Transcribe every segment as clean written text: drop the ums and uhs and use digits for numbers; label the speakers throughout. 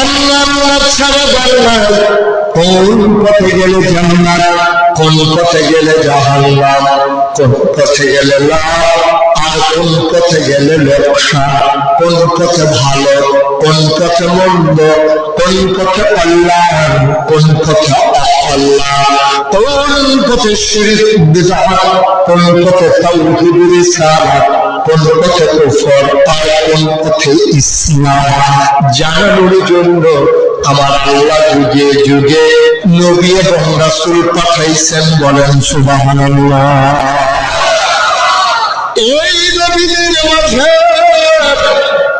Speaker 1: আল্লাহ ছাড়া জান্নাত, কোন পথে গেলে জান্নাত, কোন পথে গেলে জাহান্নাম, কোন পথে গেলে লাভ আর কোন পথে গেলে লোকসান, কোন পথে ভালো, কোন পথে মন্দ, কোন পথে কল্যাণ, কোন পথে অকল্যাণ, কোন পথে শিরক বিদআত, কোন পথে তাওহীদ রিসালাত, কোন পথে কুফর আর কোন পথে ইসলাম জানানোর জন্য আমার আল্লাহ যুগে যুগে নবী এবং রাসূল পাঠাইছেন। বলেন সুবহানাল্লাহ। এই নবীদের মাঝে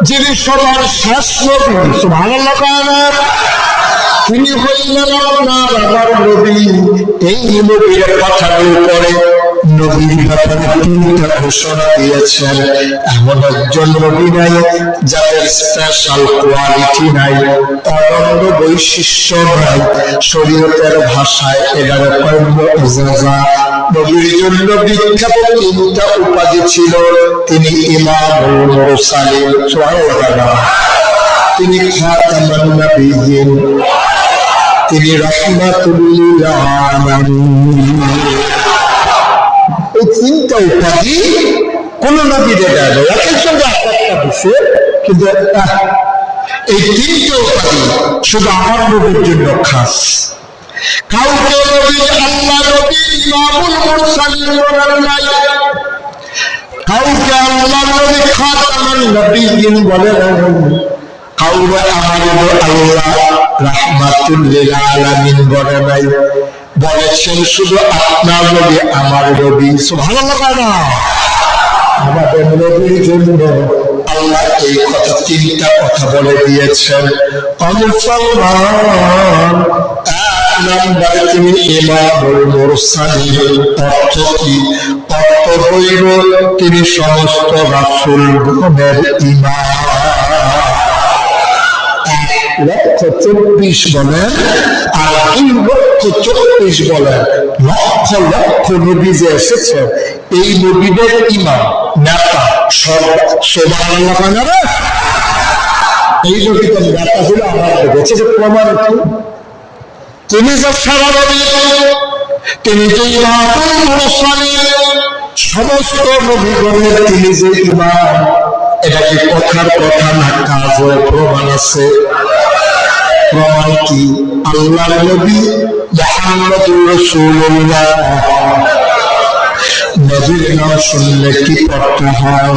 Speaker 1: যিনি সবার শেষ নবী, সুবহানাল্লাহ, তিনি হইলেন আপনার আমার নবী। এই নবীর পাঠানোর পরে নবীর ব্যাপারে তিনটা ঘোষণা দিয়েছেন। এমন একজন নবী নাই যাদের স্পেশাল কোয়ালিটি নাই, অনন্য বৈশিষ্ট্য নাই। শরীয়তের ভাষায় এগারো কর্ম ইজাজা। নবীর জন্য বিখ্যাত তিনটা উপাধি ছিল। তিনি ইমামুল মুরসালিন, সুবহানাল্লাহ, তিনি খাতামুন নবিয়্যিন, তিনি রাহমাতুল লিল আলামিন। এই তিনটা উপাধি কোন নবী দেয় না, একের সঙ্গে একটা দিচ্ছে, কিন্তু এই তিনটা উপাধি শুধু আমার নবীর জন্য খাস। কাউকে নবী আল্লাহ নবী ইমামুল মুরসালিন বলেন নাই, কাউকে আল্লাহ নবী খাতামুন নবিয়্যিন বলেন, কাউকে আমার আল্লাহ রাহমাতুল লিল আলামিন বলে নাই। বলেছেন শুধু আপনার নবী আমার নবী, সুবহানাল্লাহ। আমাদের নবীর জন্য আল্লাহ এই কথা তিনটা কথা বলে দিয়েছেন। মুসলমান, এক নম্বরে তিনি ইমামুল মুরসালিন। অর্থ কি? অর্থ হইল তিনি সমস্ত রাসূলগণের ইমাম। 1,24 বলেন আর 2,24 বলেন, লক্ষ লক্ষ নবী যে এসেছে, এই নবীদের ইমাম, নেতা, সুবহানাল্লাহ। এই নবীদের নেতা হলো আমার নবী। যে প্রমাণ কি? তিনি যে সারা নবী, তিনি যে ইমামুল মুরসালিন, সমস্ত নবীগণের তিনি যে ইমাম। এটা কি কথার কথা না, কাজে প্রমাণ আছে। প্রমাণ কি? আল্লাহর নবী মুহাম্মদুর রাসূলুল্লাহ, নবীর নাম শুনলে কি পড়তে হয়?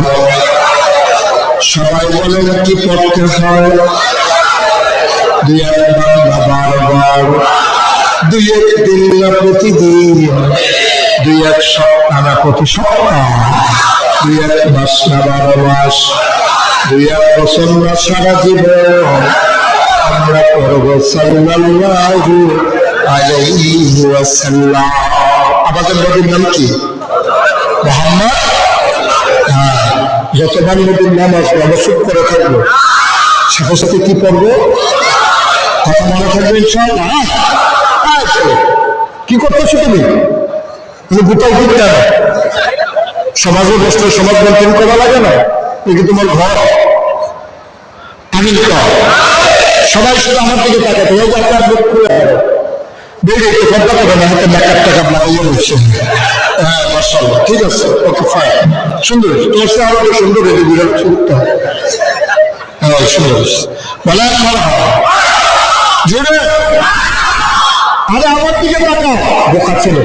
Speaker 1: সবাই বলেন কি পড়তে হয়? দুই একবার না বারবার, দুই একদিন না প্রতিদিন, দুই এক সপ্তাহ না প্রতি সপ্তাহ, দুই এক মাস না 12 মাস, দুই এক বছর না সারা জীবন আমরা পড়ব সাল্লাল্লাহু আলাইহি ওয়াসাল্লাম। আমাদের নবীর নাম কি? মুহাম্মদ। যতবার নবীর নাম আসবে আমরা চুপ করে থাকবো, সাথে সাথে কি পড়বো? কথা মনে থাকবে ইনশাআল্লাহ। কি করতেছো তুমি? গোটাই ঘুরতে হবে, সমাজে বসলে সমাজ বন্টন করা লাগে না? এ কি তোমার ঘর? আমিন কর। সবাই শুধু আমার দিকে তাকাতে হবে, আপনার মুখ খুলে বেরিয়ে একটু কথা বলে না, হাতে মেকআপ টেকআপ লাগাইয়ে বলছে। হ্যাঁ, মাশাআল্লাহ, ঠিক আছে, ওকে, ফাইন, সুন্দর। তোর সে আরো সুন্দর হয়েছে, বিরাট সুন্দর। হ্যাঁ, সুন্দর বলে জোরে। আরে আমার দিকে তাকাও, বোকা ছেলে,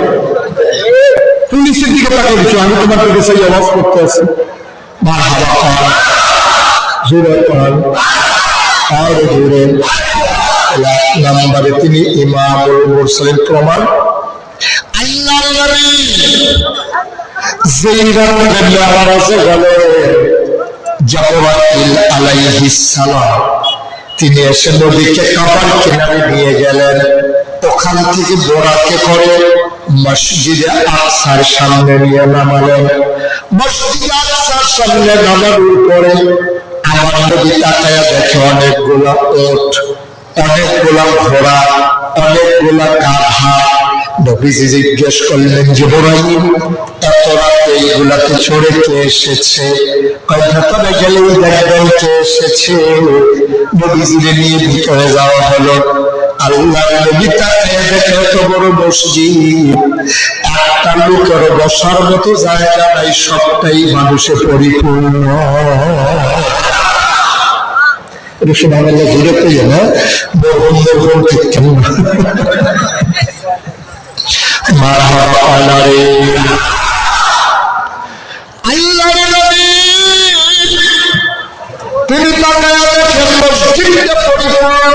Speaker 1: পুলিশের দিকে তাকাও দিচ্ছ, আমি তোমার দিকে সেই আওয়াজ করতে আছি। মারহাবা কর, জোরে কর, আরো জোরে। নম্বরে তিনি ইমামুল মুরসালিন। প্রমাণ, আল্লাহর নবী যেই রাতে মেরাজে গেলেন, জিবরাইল আলাইহিস সালাম তিনি এসে নবীকে কাবার কিনারে নিয়ে গেলেন। ওখান থেকে বোরাকে করে মসজিদে আকসার সামনে নিয়ে নামালেন। মসজিদে আকসার সামনে নামানোর পরে আমার নবী তাকায়া দেখে অনেকগুলা উট, অনেকগুলা ঘোড়া, অনেকগুলা গাধা, নবীজি জিজ্ঞেস করলেন, জিবরাইল এত রাতে এইগুলাতে চড়ে কে এসেছে? ভেতরে গেলেই দেখবেন কে এসেছে। নবীজিকে নিয়ে ভিতরে যাওয়া হলো। আল্লাহর নবী তাকিয়ে দেখে এত বড় মসজিদ, একটা লোকের বসার মতো জায়গা নাই, সবটাই মানুষে পরিপূর্ণ। ঘুরে পেয়ে না বরুণ ঠিক কেমন আল্লাহর নবী তিনি তাকায়া দেখেন মসজিদটা পরিপূর্ণ,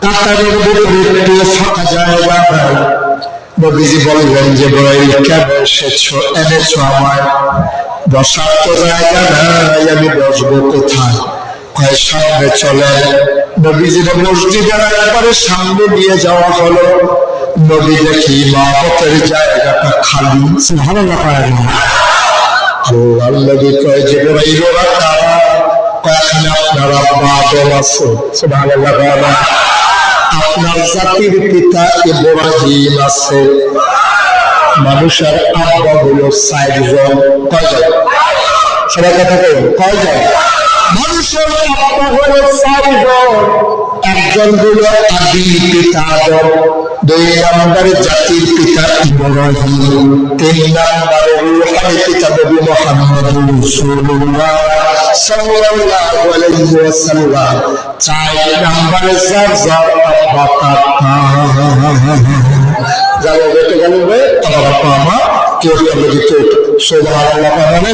Speaker 1: কাতারের ভিতরে একটু ফাঁকা জায়গা নাই। নবীজি বললেন যে জিবরাইল কেন এসেছো, এনেছো আমায়? বসার তো জায়গা নাই, আমি বসবো কোথায়? কয় সামনে চলেন। নবীজির মসজিদের একবারে সামনে নিয়ে যাওয়া হলো। নবী দেখি ইমামতের জায়গাটা খালি। সুবহানাল্লাহ। আল্লাহর নবী কয় জিবরাইল ওরা কারা? কয়েকখানে আপনার আব্বা আদম আছে। সুবহানাল্লাহ। আপনার জাতির পিতা ইব্রাহিম আছে। মানুষের আব্বা হলো 4 জন। কয়জন? সবাই কথা কই, কয়জন? মানুষের আব্বা হলো 4 জন। একজন হলো আদি পিতা আদম, 2 নম্বরে জাতির পিতা ইব্রাহিম, 3 নম্বরে রূহানি পিতা নবী মুহাম্মদ রাসূলুল্লাহ সাল্লাল্লাহু আলাইহি ওয়াসাল্লাম, 4 নম্বরে যার যার আব্বা কাকা। যারা বেটে গেল আমার আব্বা আমার কেউ করলে দিত। সুবহানাল্লাহ। মানে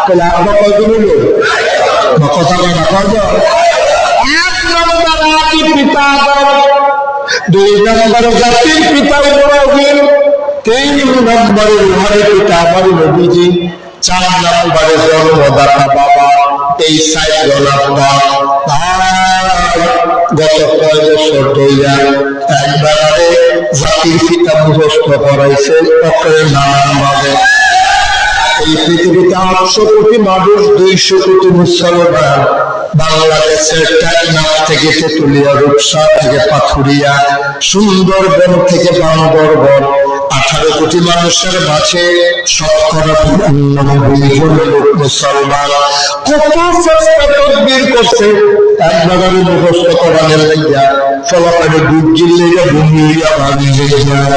Speaker 1: তাহলে আব্বা কয়জন হলো? কথা কয় না, কয়জন? 1 নম্বর আদি পিতা আদম, 2 নম্বরে জাতির পিতা ইব্রাহিম, 3 নম্বরে রূহানি পিতা আমার নবীজি, 4 নম্বরে জন্মদাতা বাবা। এই 4 জন আব্বা। গত কয় বছর ধইরা একবারে জাতির পিতা মুখস্থ করাইছে অক্ষরে নানানভাবে। এই পৃথিবীতে 800 কোটি মানুষ, 200 কোটি মুসলমান। বাংলাদেশের টেকনাফ থেকে তেতুলিয়া, রূপসা থেকে পাথুরিয়া, সুন্দরবন থেকে বান্দরবন, 18 কোটি মানুষের মাঝে শতকরা 99 জন লোক মুসলমান। কত চেষ্টা তদবির করছে একবারে মুখস্থ করানোর লাগিয়া, ফলাফলে গুজির লেগে ভূমিয়া ভাঙিয়ে যায়।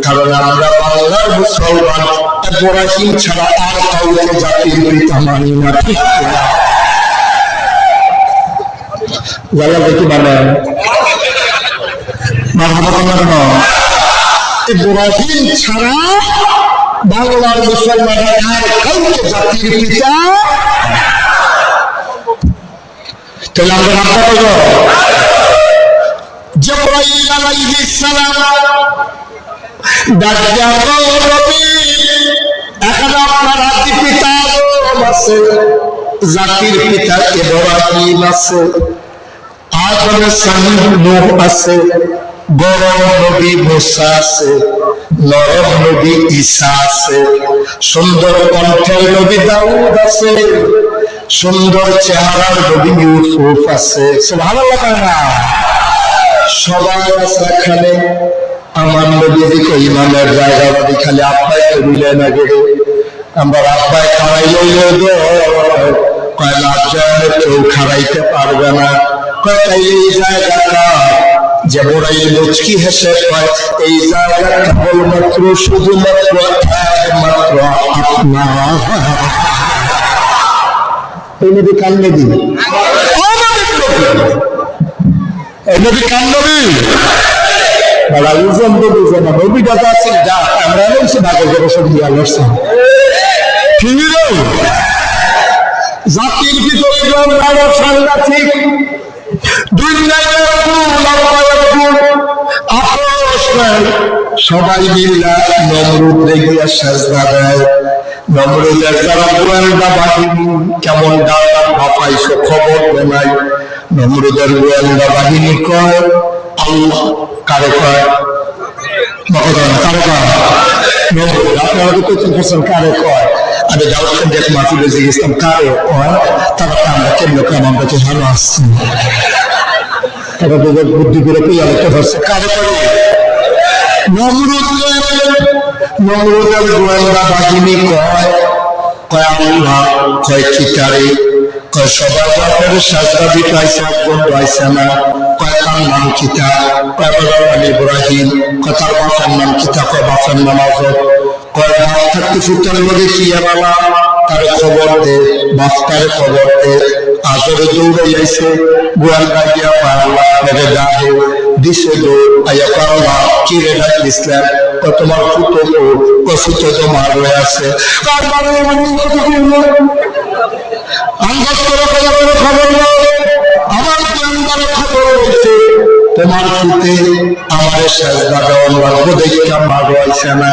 Speaker 1: কারণ আমরা বাংলার মুসলমান ইব্রাহিম ছাড়া আর কাউকে জাতির পিতা মানি না। ঠিক জানা দেখি মানে ইব্রাহিম ছাড়া বাংলার মুসলমান আর কাউকে জাতির পিতা। তাহলে আমরা নামটা বলব জিবরাইল আলাইহিস সালাম। এখানে আপনার আদি পিতা আদম আছে, জাতির পিতা ইব্রাহিম আছে, আদমের সন্তান নূহ আছে, গরম নবী মুসা আছে, নরম নবী ঈসা আছে, সুন্দর কণ্ঠের নবী দাউদ আছে, সুন্দর চেহারার নবী ইউসুফ আছে। সুবহানাল্লাহ। সবাই আছে এখানে। আমার নবীজিকে ইমানের জায়গা বাদি খালি আব্বাই করিলে না গেলে আমরা আব্বাই খাওয়াইলে কয় লাভজনে কেউ খাওয়াইতে পারবে না। কয় এই জায়গাটা যে বড়াই মুচকি হেসে কয় এই জায়গা কেবলমাত্র শুধুমাত্র একমাত্র আপনার। এই নবী কান নবী, এই নবী কান নবী। আমরা জাতির ভিতরে সাংঘাতিক সবাই মিল্লা নমরুদ দেখিয়া সাজদা দেয়। নমরুদের যারা গোয়েন্দা বাহিনী কেমন ডাকাত বাপাইছো খবর নাই। নমরুদের গোয়েন্দা বাহিনী কয় আল্লাহ কারে কয়, কারে কয় আপনারা তো করছেন কারে কয়। আমি দাউদ দেখ মাহফিলে জিজ্ঞেসলাম কারে কয়, তারা আমরা কেমন আমরা তো ভালো আসছি। তারা তোদের বুদ্ধি করে পেয়ে আলোতে ধরছে কারে করে নমরুদের গোয়েন্দা বাহিনী কয় আল্লাহ কয় চিটারে কয় সবাই আপনার সাজদা দিতে আইসে এক বন্ধু আইসে না কয় তার নাম কিতা কয় বাবা ইব্রাহিম কয় তার বাপের নাম কিতা কয় বাপের নাম আজর কয় বাপ থাকতে ফুটার লগে কি বাবা তার খবর দে বাপটারে খবর দে আজরে দৌড়ে যাইছে গোয়ালদা গিয়া পায় আল্লাহ আপনাকে ডাকে দিছে দৌড় আইয়া পাল্লা কি রে ডাক ইসলাম তোমার ফুটো ফুটো তো মার হয়ে আছে আন্দাজ করে খবর আমার গোয়েন্দারে খবর বলছে তোমার ফুটে আমার সাজদা দেওয়ার লাগবো দেখে মার হয়েছে না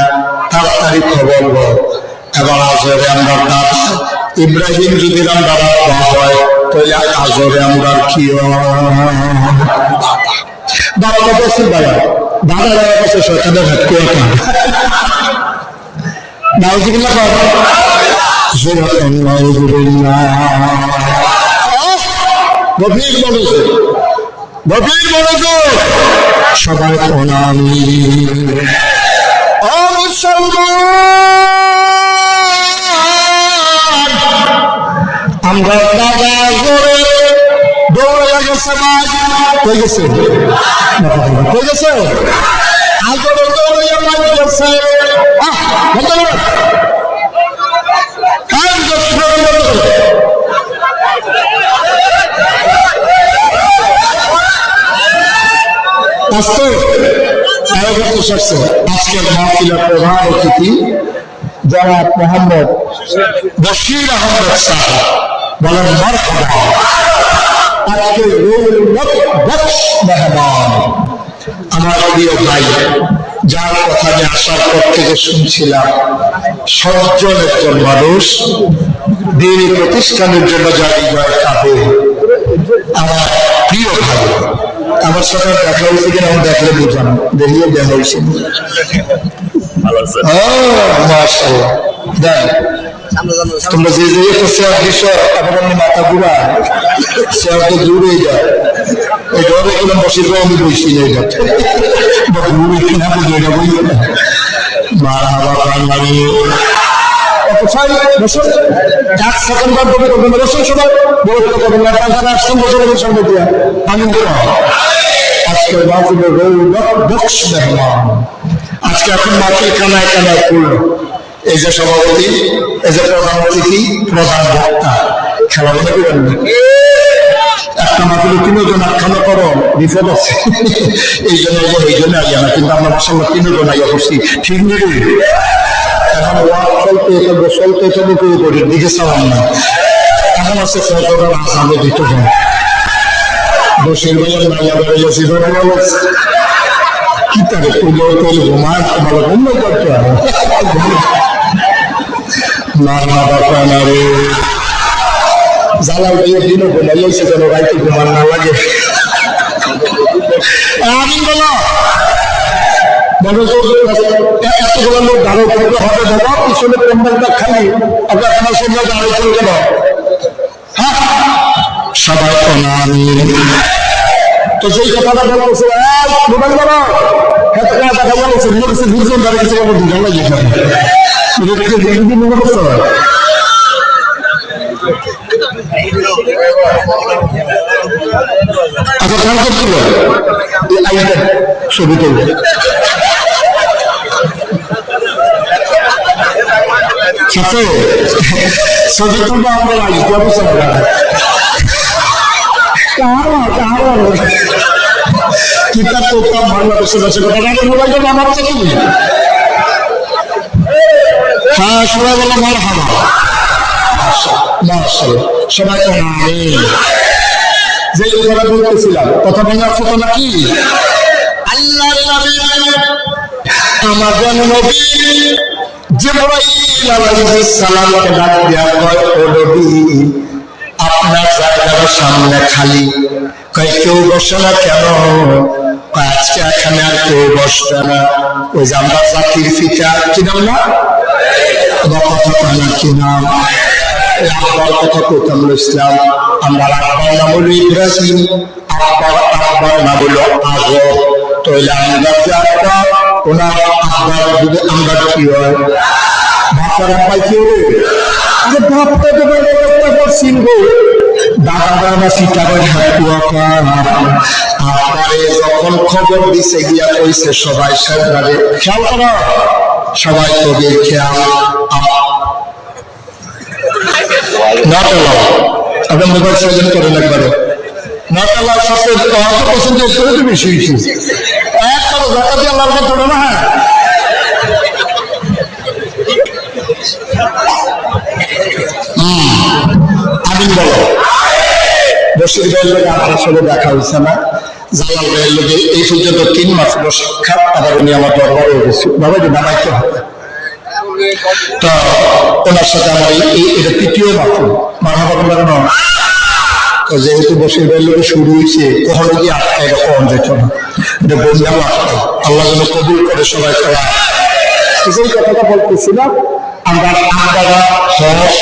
Speaker 1: তাড়াতাড়ি খবর বল এবার আজরে আমরা ডাক ইব্রাহিম যদি আমরা হয় তাহলে আজরে আমরা কি বাবা বলছি বাবা দাদা দাদা কাছে সরকারের হাত করে নাউজুবিল্লাহ গভীর মনোযোগ সবাই প্রণামী ও মুসলমান আমরা দাদা করে দৌড়ে গেছে কই গেছে আগরে দৌড়ে মার গেছে আজকের মাহফিলের প্রধান অতিথি জনাব মোহাম্মদ বশির আহমদ সাহেব বলেন মারহাবা আজকে মেহমান আমার প্রিয় ভাই যার কথা আমি আসার পর থেকে শুনছিলাম সজ্জন একজন মানুষ দিনী প্রতিষ্ঠানের জন্য জারি জয় কাঁপে আমার প্রিয় ভাই আমার সাথে দেখা হয়েছে কিনা আমি দেখলে বুঝলাম দেখিয়ে দেখা হয়েছে তোমরা যে শেয়ার দিস এখন মাথা ঘুরা শেয়ার তো দূরে যায় এই ডরে গেলাম বসে আমি বসি যাই ঘুরে কিনা বুঝে যাবো মার হাবা বাঙালি এক সেকেন্ড বাদ দেবে করবেন বসুন সবাই বলে করবেন না টাকা আসছেন বছরের সঙ্গে দিয়া আমি আজকে মাহফিলের বক্স মেহমান আজকে এখন মাহফিল কানায় কানায় পড়ল এই যে সভাপতি এই যে প্রধান অতিথি প্রধান বক্তা খেলা মনে করেন একটা মাহফিলে তিনজন আখ্যানা করো বিপদ আছে এই জন্য আইয়া না কিন্তু আমরা মাসাল্লাহ তিনজন আইয়া করছি ঠিক নেই এখন ওয়াক চলতে তবে কেউ করি দিকে চালাম না এখন আছে সরকার আসামে দিতে হয় বসির ভাইয়ের নাইয়া বেড়াইয়াছি কি তাকে তুলে তৈরি ঘুমায় তোমার ঘুম করতে হবে না বাবা না রে জ্বালাও দিয়ে দিনও ঘুমাইয়াছে যেন রাইতে ঘুমান না লাগে আমি বলো এতগুলো লোক দাঁড়ো করতে হবে বাবা পিছনে প্যান্ডেলটা খালি আপনার আমার সঙ্গে দাঁড়ো করে গেল হ্যাঁ সবাই প্রণামী তো সেই কথাটা বলতেছে মোবাইল বাবা দেখা বলছে দুজন দাঁড়িয়ে গেছে বাবা দুজন লাগে আচ্ছা কার করছিল ছবি তুলবে ছবি তুলবে আমরা লাগি কিতাব করতাম বাংলাদেশের আছে মোবাইলটা আমার থেকে হ্যাঁ সবাই বলো মারহাবা সবাই যে কথা বলতেছিলাম কথা ভাঙার কথা নাকি আল্লাহ আমাদের নবী জিবরাইল আলাইহিস সালামকে ডাক দেয়া হয় ও নবী আপনার জায়গার সামনে খালি কই কেউ বসে না কেন আজকে এখানে আর কেউ বসবে না ওই যে আমরা জাতির পিতা কি নাম না কথা না কি নাম আব্বার কথা কইতাম ইসলাম আমার আব্বার নাম হলো ইব্রাহিম আব্বার আব্বার নাম হইল আগর, তাহলে আমরা যে আব্বা ওনার আব্বার যদি আমরা কি হয় বাচ্চারা পাই কি হবে যে বাপটা তো একটা করছিল গো দাদা আমার সিটারের আব্বারে যখন খবর দিছে গিয়া কইছে সবাই সাজরারে খেয়াল করো সবাই তোদের খেয়াল নট এলাও আপনার মোবাইল সাইলেন্ট করেন একবারে নট এলাও সবচেয়ে পছন্দ করে তো বেশি হয়েছে একবার দেখা দিয়ে আল্লাহর কথা না হ্যাঁ আমিন বলো বসির ভাইয়ের লোক আপনার সাথে দেখা হয়েছে না জালাল ভাইয়ের লোকে এই পর্যন্ত 3 মাস হলো সাক্ষাৎ আবার উনি আমার দরবারে গেছে বাবা যে নামাইতে হবে তো ওনার সাথে আমার এটা তৃতীয় মাত্র মানব না তো যেহেতু বসির ভাইয়ের লোকে শুরু হয়েছে কখন যদি আটকায় এটা কখন যেত না এটা বললাম আটকায় আল্লাহ যেন কবুল করে সবাই করা সেই কথাটা বলতেছিলাম আমরা দাদা হস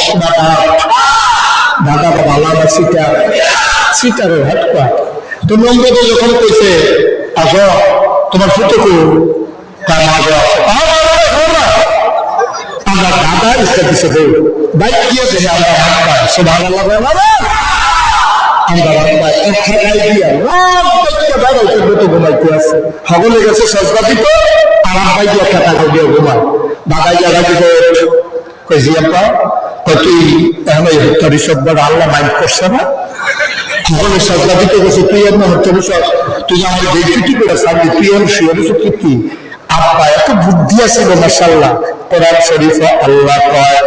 Speaker 1: দাদা বা ভালো আমার সিটারের হাটকা তো নম্বরে যখন কইছে আসো তোমার ফুটো তার মাঝে আমরা দাদা ইচ্ছা দিচ্ছে বাইক দিয়ে দেখে আমরা হাত পাই সে ভালো লাগে আমরা রান্না এক খাই দিয়া ঘুমাইতে আছে সকলে গেছে সজদা দিত আমার ভাই দিয়ে একটা টাকা দিয়ে ঘুমায় দাদাই জায়গা দিতে কইছি আপা তুই এখন এই হত্যা ঋষভবার আল্লাহ মাইন্ড করছে না সকলে সজদা দিতে গেছে তুই এমন হত্যা ঋষভ তুই আমার দেখি করে সামনে তুই এমন শুয়ে সত্যি কি আব্বা এত বুদ্ধি আছে মাশাআল্লাহ কোরআন শরীফে আল্লাহ কয়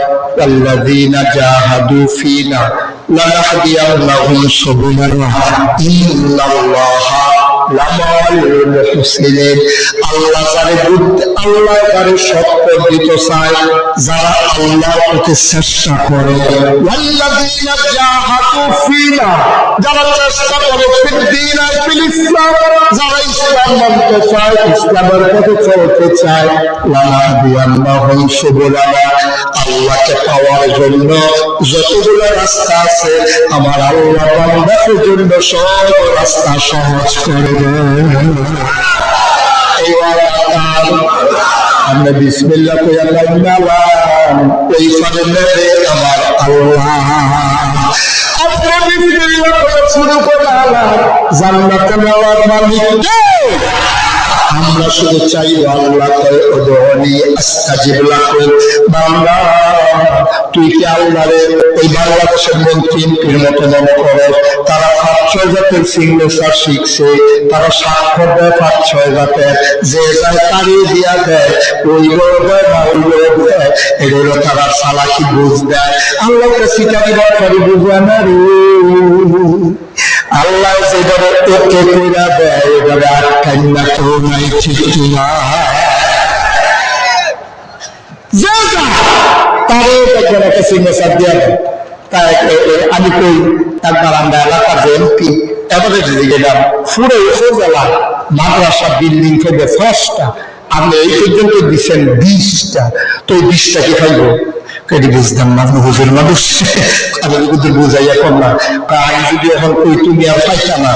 Speaker 1: আল্লাযীনা জাহাদু ফীনা লানাহদিয়ান্নাহুম সুবুলানা ইন্নাল্লাহা লামাল মুহসিনিন আল্লাহ যারে বুদ্ধি আল্লাহ যারে সৎ দিতে চায় যারা আল্লাহর প্রতি চেষ্টা করে আল্লাযীনা জাহাদু ফীনা যারা চেষ্টা করে ফিদ্দিন আর ফিল ইসলাম যারা ইসলাম মানতে চায় ইসলামের পথে চলতে চায় লানাহদিয়ান্নাহুম সুবুলানা আল্লাহকে পাওয়ার জন্য যতগুলো রাস্তা আছে আমার আল্লাহ বান্দাদের জন্য সব রাস্তা সহজ করে দেন আমরা বিসমিল্লাহ কইয়া নাম ওই ফারে নেবে আমার আল্লাহ আপনি বিসমিল্লাহ করে শুরু করলাম জান্নাতে নেওয়ার মালিক কে আমরা শুধু চাইব আল্লাহ কয় ওদনি আস্তাজিব লাকুম বান্দা তুই কি আল্লাহরে ওই বাংলাদেশের মন্ত্রীর মতো মনে করে তারা 5-6 জাতের সিগনেচার শিখছে তারা স্বাক্ষর দেয় 5-6 জাতের যে যায় তাড়িয়ে দিয়া দেয় ওই দেয় না ওই দেয় এগুলো তারা চালাকি বুঝ দেয় আল্লাহকে শিখানি ব্যাপারে বুঝবে না রে আল্লাহ যেভাবে ওকে কইরা দেয় এভাবে আর কান্না তো নাই ঠিক না তারে একবার একটা সিগনেচার দিয়ে তাই আমি কই একবার আমরা এলাকার যে এমপি এবারে গেলাম পুরো উপজেলা মাদ্রাসা বিল্ডিং থেকে 1টা আপনি এই পর্যন্ত দিচ্ছেন 20টা তো এই 20টা কি খাইব কেটে বুঝতাম না হুজুর মানুষ আমি ওদের বুঝাইয়া কম না আমি যদি এখন কই তুমি আর পাইতা না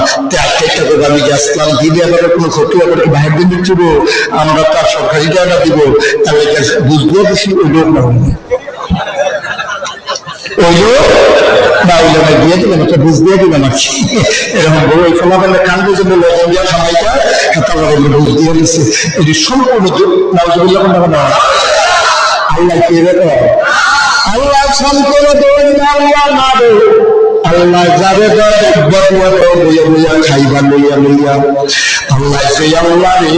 Speaker 1: একটা করে আমি গেছিলাম দিদি আবার কোনো ক্ষতি আবার বাইরের দিন দিচ্ছিল আমরা তার সরকারি জায়গা দিব তাহলে বুঝলেও বেশি ওই লোক না ওইও বা ওই লোক দিয়ে দিলাম একটা বুঝ দিয়ে দিলাম আর কি এরকম ওই ফলাফলে কান বুঝে বললো ইন্ডিয়ার সময়টা তারপরে বুঝ দিয়ে দিচ্ছে এটি সম্পূর্ণ নাউজুবিল্লাহ না আল্লাহ কে রে আল্লাহ সম্পূর্ণ দেন আল্লাহ না রে আল্লাহ যাবে বদুয়া লইয়া লইয়া খাইবা লইয়া লইয়া আল্লাহ সেই আল্লাহ রে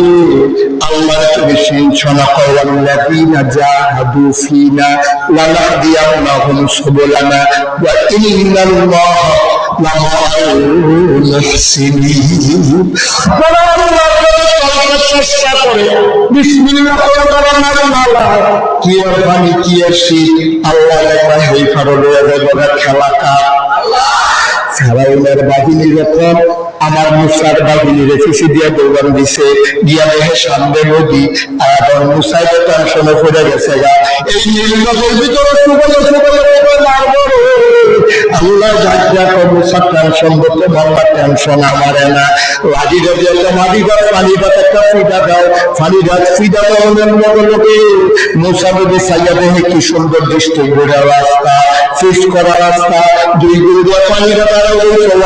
Speaker 1: আল্লাহ তুমি সিনছনা কওয়াল লাযিনা জাহাদু ফিনা লানাহদিয়ান্নাহুম সুবুলানা ওয়া ইন্নাল্লাহা লামাল মুহসিনিন চেষ্টা করে বিসমিল্লাহ করে করার নালা কি আর পানি কি আর শীত আল্লাহ একবার এই ফারলে খেলা কার ফেরাউনের বাহিনী যখন আমার মুসার বাহিনী রেখেছি দিয়ে দৌড়ান দিছে গিয়া দেখে সামনে নদী আর এখন মুসাই টেনশনে পড়ে গেছে গা এই নীলনগরের ভিতরে সুবলে মারবো আল্লাহ যাক মুসাটা টেনশন করতে বাবা টেনশন আমারে না লাগি যদি একটা মাটি গাছ পানি গাছ একটা ফিডা দাও পানি গাছ ফিডা দাও লোকে মুসা নবী সাইয়া দেখে কি সুন্দর দৃষ্টি ঘুরে রাস্তা ফিস করা রাস্তা দুই গুরু দিয়ে পানি গাছ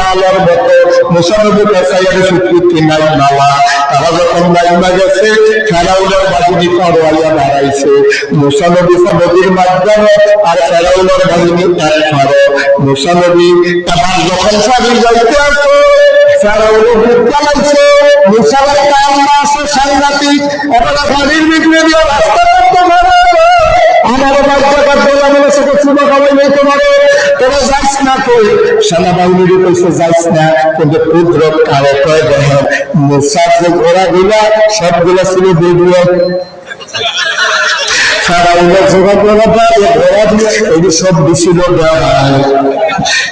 Speaker 1: আলোর মতো মুসা নবী সাইয়া সুকৃতি নাই নালা তারা যখন নাইমা গেছে ফেরাউনের বাহিনী পারোয়াইয়া দাঁড়াইছে মুসা নবী নদীর মাধ্যমে আর ফেরাউনের বাহিনী এক পারো মুসা নবী এবার যখন সাগর যাইতে আসো ফেরাউনের বুক চালাইছে মুসার একটা আল্লাহ আছে সাংঘাতিক এবার বাড়ির বিক্রি দিয়ে রাস্তা করতে পারে আমার বাচ্চা কাটতে বলে সেটা চুমা খাওয়াই নেই তোমার তোরা যাইস না কই সেনাবাহিনীর কইছে যাইস না কিন্তু কুদরত কারে কয় দেখেন মুসার যে ঘোড়াগুলা সবগুলা ছিল বেগুয়া ফেরাউনের ঘোড়া এই সব দিছিল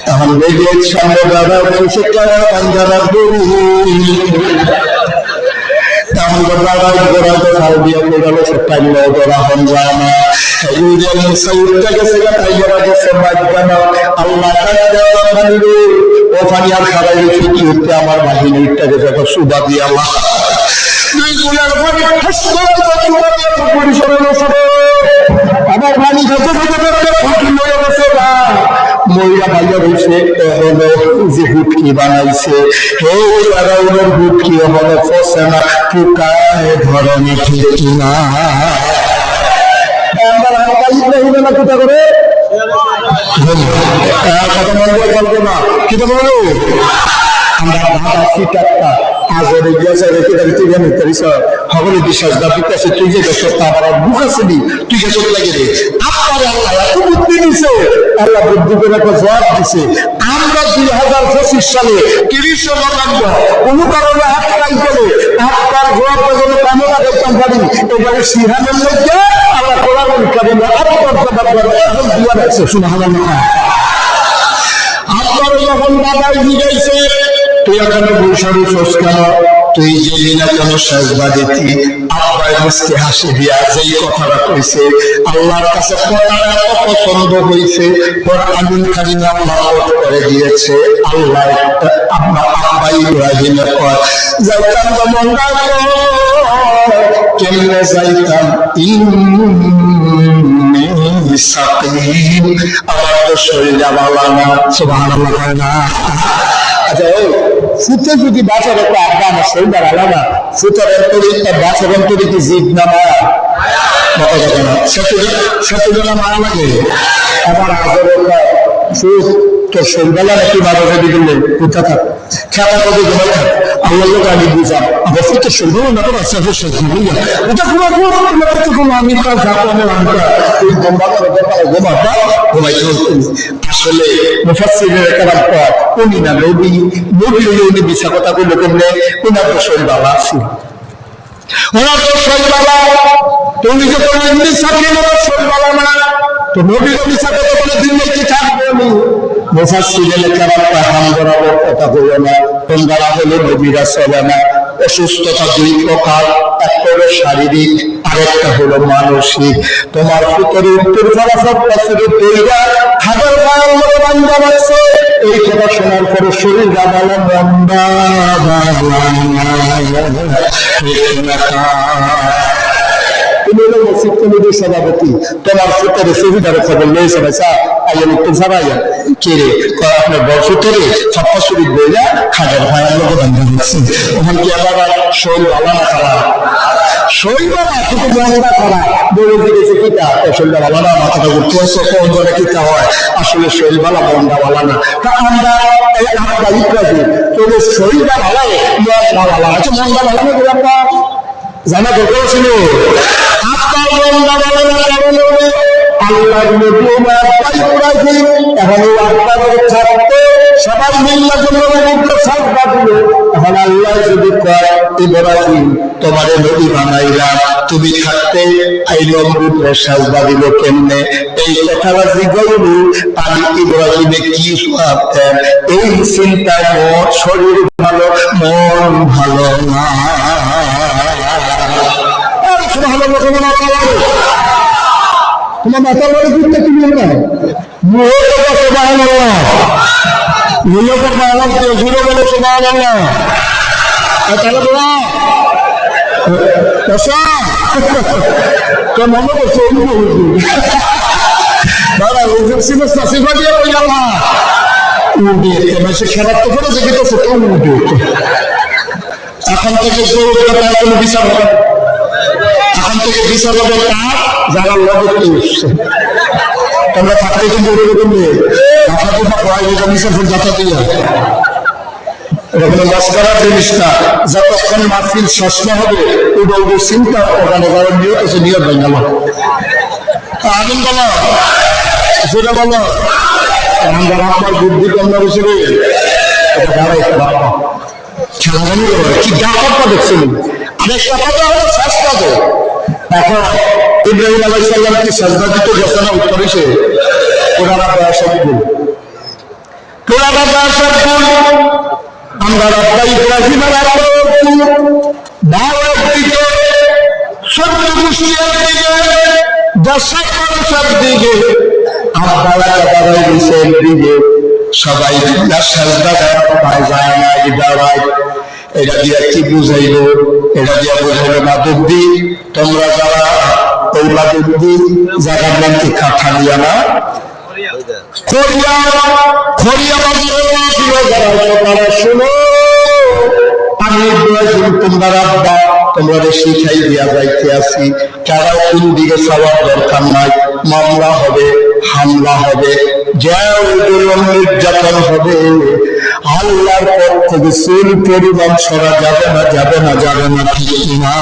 Speaker 1: তখন বেরিয়ে সামনে দাদা বলছে কারা গরু তখন দাদা ঘোড়াতে ফাল দিয়ে গেল সে টাইমে ওরা হন যায় না ও পানি আর খারাই রেখে কি হচ্ছে আমার বাহিনীটাকে যখন সুবা দিয়ে আল্লাহ আমার পানি খেতে মহিলা ভাইয়া বলছে যে হুটকি বানাইছে হুটকি হলো ফসে না পোকায় ধরনে ঠিক না কোথা করে কথা বলবো বলবো না কিতা বলো আমরা ভাবা সিটারটা আজরে গিয়েছে রেখে দাঁড়িয়ে তুই জানি তারিস সকলে বিশ্বাস দাবি কাছে তুই যে গেছ তা আমার বুক আসেনি তুই গেছ লাগে রে আপনার আল্লাহ এত বুদ্ধি দিছে আল্লাহ বুদ্ধি করে একটা জবাব দিছে আমরা 2025 সালে 30 নভেম্বর কোনো কারণে একটাই করে আপনার জবাব যখন কামনা করতাম পারি এবারে সিহানের মধ্যে আল্লাহ কোরআন কারিমে আরো এখন দিয়া রাখছে সুবহানাল্লাহ আপনার যখন বাবাই জিগাইছে তুই এখানে বৈশাখী ছোস কেন তুই জেলি না কেন সাজবা দিতি আব্বাই মুসকে হাসি দিয়া যেই কথাটা কইছে আল্লাহর কাছে কোরআন এত পছন্দ হয়েছে কোরআনুল কারীম আল্লাহ করে দিয়েছে আল্লাহ আপনার আব্বাই ইব্রাহিমের কয় যাইতাম মঙ্গা কেমনে যাইতাম আমার তো শরীরে ভালো না সুবহানাল্লাহ হয় না আচ্ছা ফুটে যদি বাঁচার একটা আড্ডা আমার শরীরটা ভালো না ফুটার বাঁচার অন্তরে কি জিদ না মায়া সত্যজনা মায়া লাগে আমার আদর ফুট তোর শরীরবেলা নাকি বাজারে দিলে কোথা থাক খেলা কবে ঘুমাই থাক আল্লাহ লোক আমি বুঝাম আবার ফুটের শরীর না তো আচ্ছা ওটা কোনো আমি আসলে মুফাসসিরের কেরাম কয় উনি না নবী উনি মিথ্যা কথা বললো কেমনে উনার তো শরীর বাবা আছে ওনার তো শরীর বাবা তুমি যে কোনো মিথ্যা খেলে শরীর বাবা না তো নবী মিথ্যা কথা বলে দিন কি থাকবে আমি মুফাসসিরের কেরাম হাম বরাবর কথা বলো না তোমরা হলে নবীরা চলে না অসুস্থতা দুই প্রকার একটা হলো শারীরিক আরেকটা হলো মানসিক তোমার ভিতরে উত্তর ফলাফল বছরের তৈরা হাজার গায়ের মতো বান্ধা রাখছে এই কথা শোনার পরে শরীর গাবালা মন্দা তুমি হলো মসজিদ কমিটির সভাপতি তোমার ভিতরে সুবিধার খবর লয়েছে ভাইসা আইয়ান একটু সারাইয়া কে রে আপনার বড় ভিতরে ছাপ্পা শরীর বইলা হাজার ভাইয়ের লোক বান্ধা দিচ্ছে ওখানে কি আবার শরীর ভালো না খারাপ শরীর বাবা কিন্তু মন্দা খারাপ বলে দিয়েছে কিটা শরীর ভালো না মাথাটা ঘুরতে হচ্ছে কোন ধরে কিটা হয় আসলে শরীর ভালো মন্দা ভালো না তা আমরা এই আপনার ইত্যাদি তোদের শরীর ভালো মন্দা ভালো আছে মন্দা ভালো না আপনার জানা দরকার ছিল আপনার মন্দা ভালো না কারণ আল্লাহ এখন আপনাদের থাকতে সবাই মিল্লা জন্য সাজদা দিল এখন আল্লাহ যদি কয় ইব্রাহিম তোমারে নবী বানাইলাম তুমি থাকতে এই নমরুদের সাজদা দিল কেমনে এই কথাটা জিজ্ঞাসা আমি ইব্রাহিমে কি সওয়াব দেন এই চিন্তায় মোর শরীর ভালো মন ভালো না তোমার মাথার বাড়ি ঘুরতে তুমি না নিয়োগের আওয়াজ দিয়ে জুড়ে বলে সুবহানাল্লাহ। তাহলে বলা তো মনে করছে দাদা হুজুর ছিল সাসিফা দিয়ে বই আল্লাহ উঠে সে খেলার তো করে দেখেছে কেউ উঠে এখন থেকে তার কোনো বিচার হবে, এখন থেকে বিচার হবে তার যারা লগে উঠছে। তোমরা থাকতে কিন্তু ওরকম নেই যাতা দিয়ে ওখানে লস করার জিনিসটা যতক্ষণ মাহফিল শেষ না হবে ওটা ওদের চিন্তা ওখানে কারণ নিয়ত আছে নিয়ত ভেঙে গেল। আমিন বলো সেটা বলো আমরা আপনার বুদ্ধি কন্যা হিসেবে এটা দাঁড়াই খেলাগানি কি ব্যাপারটা দেখছেন। অনেক কথা তো আমরা চেষ্টা তো এখন ইব্রাহিম আলাইহিস সালাম কি সাজদা দিতে গেছে না উত্তর এসে ওনারা বয়সের গুণ ওনারা বয়সের গুণ আমরা রাব্বা ইব্রাহিমের দাওয়াত দিতে সত্য মুসলিমের দিকে দর্শক মানুষের দিকে আপনারা দাঁড়াই দিচ্ছেন দিকে সবাই সাজদা দেওয়া যায় না এই দাওয়াত এটা দিয়ে কি বুঝাইল, এটা দিয়ে বুঝাইল মাদুদ্দি তোমরা যারা ওই মাদুদ্দি জায়গার নাম কি খাঠালিয়া না আমি তোমরা রাব্বা তোমরা শিখাই দিয়া যাইতে আছি কারো কোন দিকে সবার দরকার নাই। মামলা হবে, হামলা হবে, নির্যাতন হবে, আল্লাহর পক্ষ থেকে চুল পরিমাণ সরা যাবে না যাবে না যাবে না ঠিক না।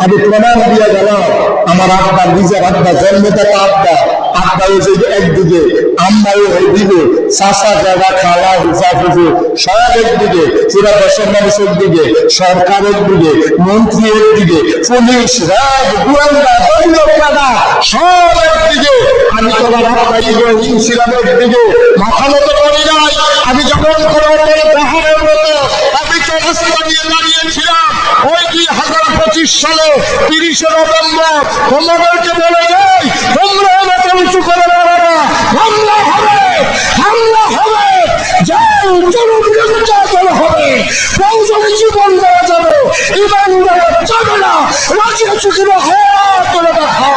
Speaker 1: আমি প্রমাণ দিয়ে গেলাম আমার আব্বা নিজের আব্বা জন্মদাতা আব্বা আব্বা ওই যে একদিকে আম্মাও ওইদিকে চাষা জায়গা খাওয়া হুফাফুফু সব একদিকে পুরা দেশের মানুষের দিকে সরকারের দিকে মন্ত্রী একদিকে পুলিশ রাজ গোয়েন্দা দলীয়তা সব একদিকে। আমি তোমার আব্বা ইব্রাহিম ছিলাম একদিকে মাথা মতো করি নাই। আমি যখন কোনো পাহাড়ের মতো আমি অবস্থা নিয়ে দাঁড়িয়েছিলাম ওই 2025 সালে 30 নভেম্বর তোমাদেরকে বলে যাই তোমরা আমাকে উঁচু করে দাঁড়া না, হামলা হবে, হামলা হবে, যাও চলো নির্যাতন হবে, প্রয়োজনে জীবন দেওয়া যাবে, ইমান দেওয়া যাবে না, রাজি আছো কিনা হাত তুলে দেখা।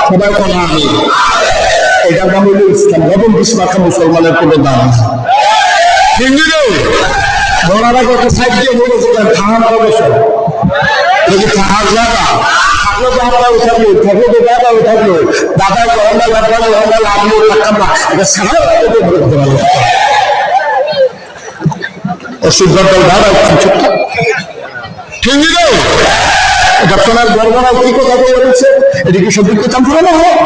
Speaker 1: সবাই বলা আমি এটা মনে হল ইসলাম লবণ বিস্মাখা মুসলমানের কোনো দাম হিন্দুরে ওনারা কত সাইড দিয়ে বলেছিলেন খাওয়ান হবে সব যদি খাওয়ার জায়গা থাকলে তো আমরা উঠাবো থাকলে তো দাদা উঠাবো দাদা গহনা লাগলো গহনা লাগলো থাকতাম না এটা সারা বলতে পারবো অসুবিধা দাদা ছোট্ট হিন্দুরে ডক্টর বর্মনাও কি কথা বলেছে এদিকে সব কথা পুরো না হয়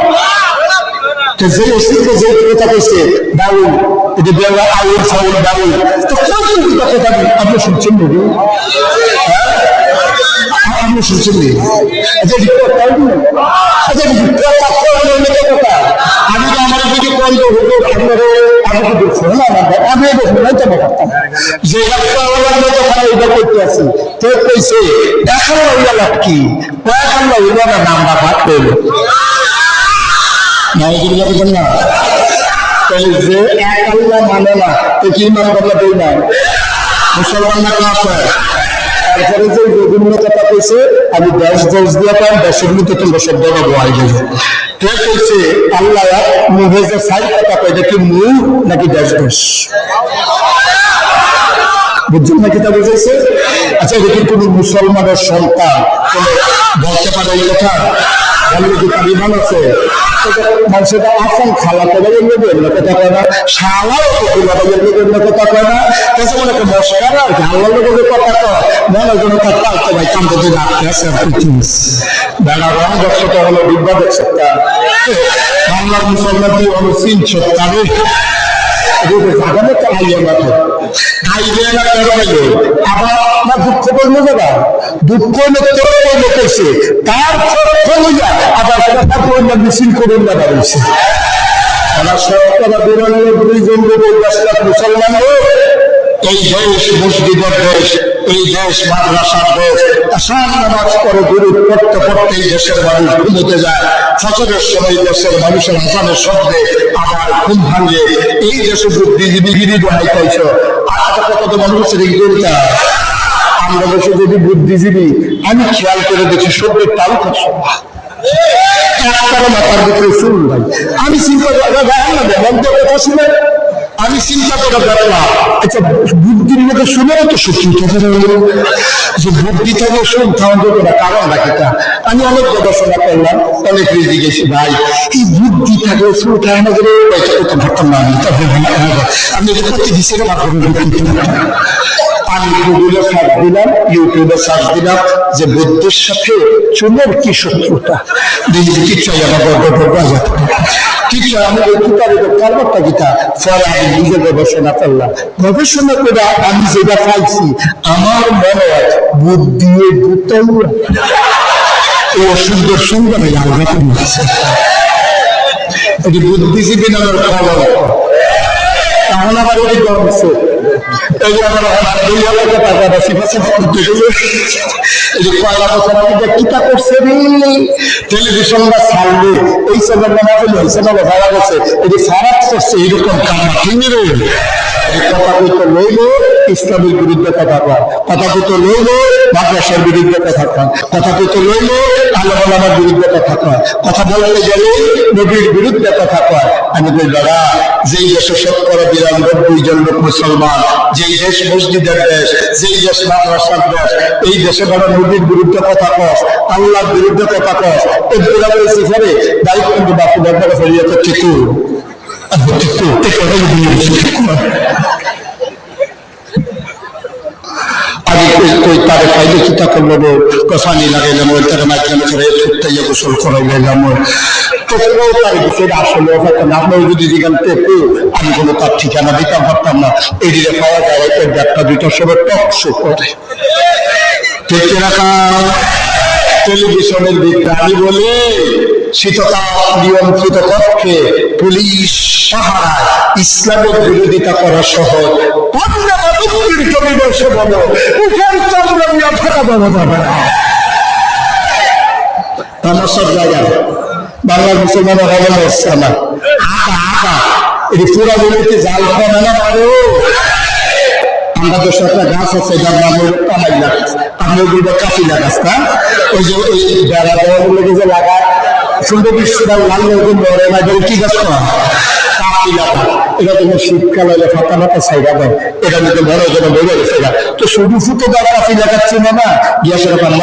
Speaker 1: যে অস্তিত্ব যে কথা কইছে দাউল এটি বেলা আউল ফাউল দাউল তো কোন কথা আপনি শুনছেন নাকি আপনি শুনছেন নাকি আচ্ছা রিপোর্ট তাই আচ্ছা রিপোর্ট কথা আমি তো আমার কিছু বন্ধ হলো আপনারা আমাকে দেখছেন না আমি দেখুন না তো করতাম যে একটা মতো খালি এটা করতে আছি তো কইছে দেখা হইয়া লাভ কি কয়েক আমরা হইল না নাম্বার ভাগ করলো না যে এক আল্লাহ মানে না তো কি মান করলে বই না মুসলমান না ক্লাস হয়। তারপরে যে বিভিন্ন কথা কইছে আমি দেশ দিয়ে পাই দেশের মধ্যে তোমরা শব্দ বহাই গেল কে কইছে আল্লাহ মুখে যে সাইড কথা কয় এটা কি মুখ নাকি দেশ বুঝছেন না কিতা বুঝেছে। আচ্ছা এটা কি কোনো মুসলমানের সন্তান কোনো বলতে পারে এই কথা ইমান আছে মানুষের আপন খালা কবাইয়ের লোকের কথা কয় না শালাও কবাইয়ের লোকের কথা কয় না কাছে মনে একটা মস্কার আর কি আল্লাহ লোকের কথা কয় মনে জন্য তার পালতে ভাই কাম করতে রাখতে আছে আর কিছু বেলা রং দক্ষতা হলো বিবাদের সত্তা বাংলার মুসলমান কি হলো চীন সত্তা রে জাগানো তো আইয়া মাঠে খাইবে না কেন আবার আপনার দুঃখ বলবো যাবা দুঃখ করছে তার আবার জায়গা থাকলে অন্য মিছিল করুন না দাঁড়িয়েছে তারা ৯৯ জন মুসলমান এই দেশ মসজিদের দেশ, এই দেশ মাদ্রাসার দেশ। আসার নামাজ পড়ে দুরূদ পড়তে পড়তে এই দেশের মানুষ ঘুমোতে যায়। ফজরের সময় দেশের মানুষের আযানের শব্দে আবার ঘুম ভাঙে। এই দেশে বুদ্ধিজীবী গিরি দোহাই পাইছ। আর কত মানুষ হচ্ছে রেগুলটা আমরা দেশে যদি বুদ্ধিজীবী, আমি খেয়াল করে দেখি সত্যের তাল করছো একটারও মাথার ভিতরে চুল নাই। আমি চিন্তা কথা শুনে আমি চিন্তা করে দেখলাম, আচ্ছা বুদ্ধির মধ্যে শুনেও তো সত্যি যে বুদ্ধি থেকে শুনতাম কারণ রাখিটা। আমি অনেক গবেষণা করলাম, অনেক রেজি গেছি ভাই এই বুদ্ধি থাকে শুনতে আমাদের ভাবতাম না। আমি করতে দিচ্ছি আমি গুগলে সার্চ দিলাম, ইউটিউবে সার্চ দিলাম যে বুদ্ধির সাথে চুলের কি শত্রুতা। দেখি যে কিচ্ছাই আমার কিচ্ছা আমি কারবারটা গীতা পরে আমি নিজে গবেষণা করলাম। গবেষণা করে আমি যেটা পাইছি আমার মনে হয় বুদ্ধি দুটাই ও সুন্দর সুন্দর আলগা করছে। এটি বুদ্ধিজীবী নামের খবর। এখন আবার ওই গর্বছে টেলিভিশনটা ছাড়লে এই চ্যানেলটা না পেলে ওই চ্যানেলে ভাড়া গেছে এটি খারাপ করছে এইরকম কামা কিনে রে। কথা কইতে লইল ইসলামের বিরুদ্ধে কথা কয়, কথা কইতে লইল মাদ্রাসার বিরুদ্ধে কথা কয়, কথা কইতে লইল আলেম ওলামার বিরুদ্ধে কথা কয়, কথা বলতে গেলে নবীর বিরুদ্ধে কথা কয়। আমি বলি দাদা, যেই দেশে ৯৯ জন লোক মুসলমান, যেই দেশ মসজিদের দেশ, যেই দেশ মাদ্রাসার দেশ, এই দেশে বড় নবীর বিরুদ্ধে কথা কস, আল্লাহর বিরুদ্ধে কথা কস, এগুলো বলছি ফলে দায়িত্ব কিন্তু বাপু দরকার ফেরিয়ে তো ঠিক তারে পাইলে চিন্তা করলো কষানি লাগাইলাম ওই তার মাধ্যমে করে ফুটতাইয়া গোসল করাইলাম। আসলে আপনার যদি যেখান থেকে আমি কোনো তার ঠিকানা দিতাম পারতাম না। এই দিকে পাওয়া যায় একটা দুইটার সময় টক শো করে ঠিক রাখা টেলিভিশনের বিজ্ঞানী বলে শীততাপ নিয়ন্ত্রিত কক্ষে পুলিশ সাহারায় ইসলামের বিরোধিতা করা সহজ। সব জায়গায় বাংলার মুসলমানের হবে মরছে না এটি পুরা বলিতে জাল খাওয়া না পারো। আমরা দেশে একটা গাছ আছে যার নাম হল কামাইলা গাছ, আমরা ওগুলো কাপিলা গাছ না, ওই যে ওই বেড়া দেওয়ার লেগে যে লাগায় সুন্দর বৃষ্টিদার লাগলে ওগুলো মরে না, কি গাছ করা কাপিলা গাছ। এটা তুমি শীতকাল হলে ফাঁকা মাথা সাইডা দেয়, এটা কিন্তু বড় যেন বেড়ে গেছে না। তো শুধু ফুটো দেওয়া কাপিলা গাছ ছিল না, গ্যাসের পারল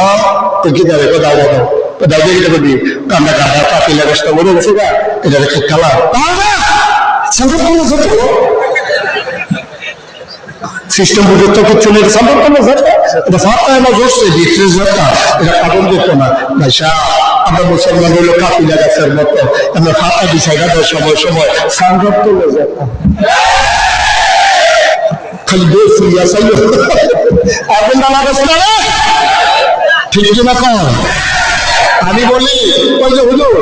Speaker 1: তো কি দেবে কোথাও দেবে কোথাও দেখে দেবে আমরা গাড়া কাপিলা গাছটা বলে গেছে না, এটা খুব কালার সিস্টেম বুঝতে কিছু নেই। এটা ফাঁকা না বসছে ভিতরে এটা কাপড় যেত না ভাইসা। আমরা মুসলমান হইলো কাপিলা গাছের মতো, আমরা ফাঁকা বিষয় না সময় সময় সাংঘাত তুলে যেতাম খালি বেশিয়া চাইল এখন না লাগাস না ঠিক কিনা কম। আমি বলি ওই যে হুজুর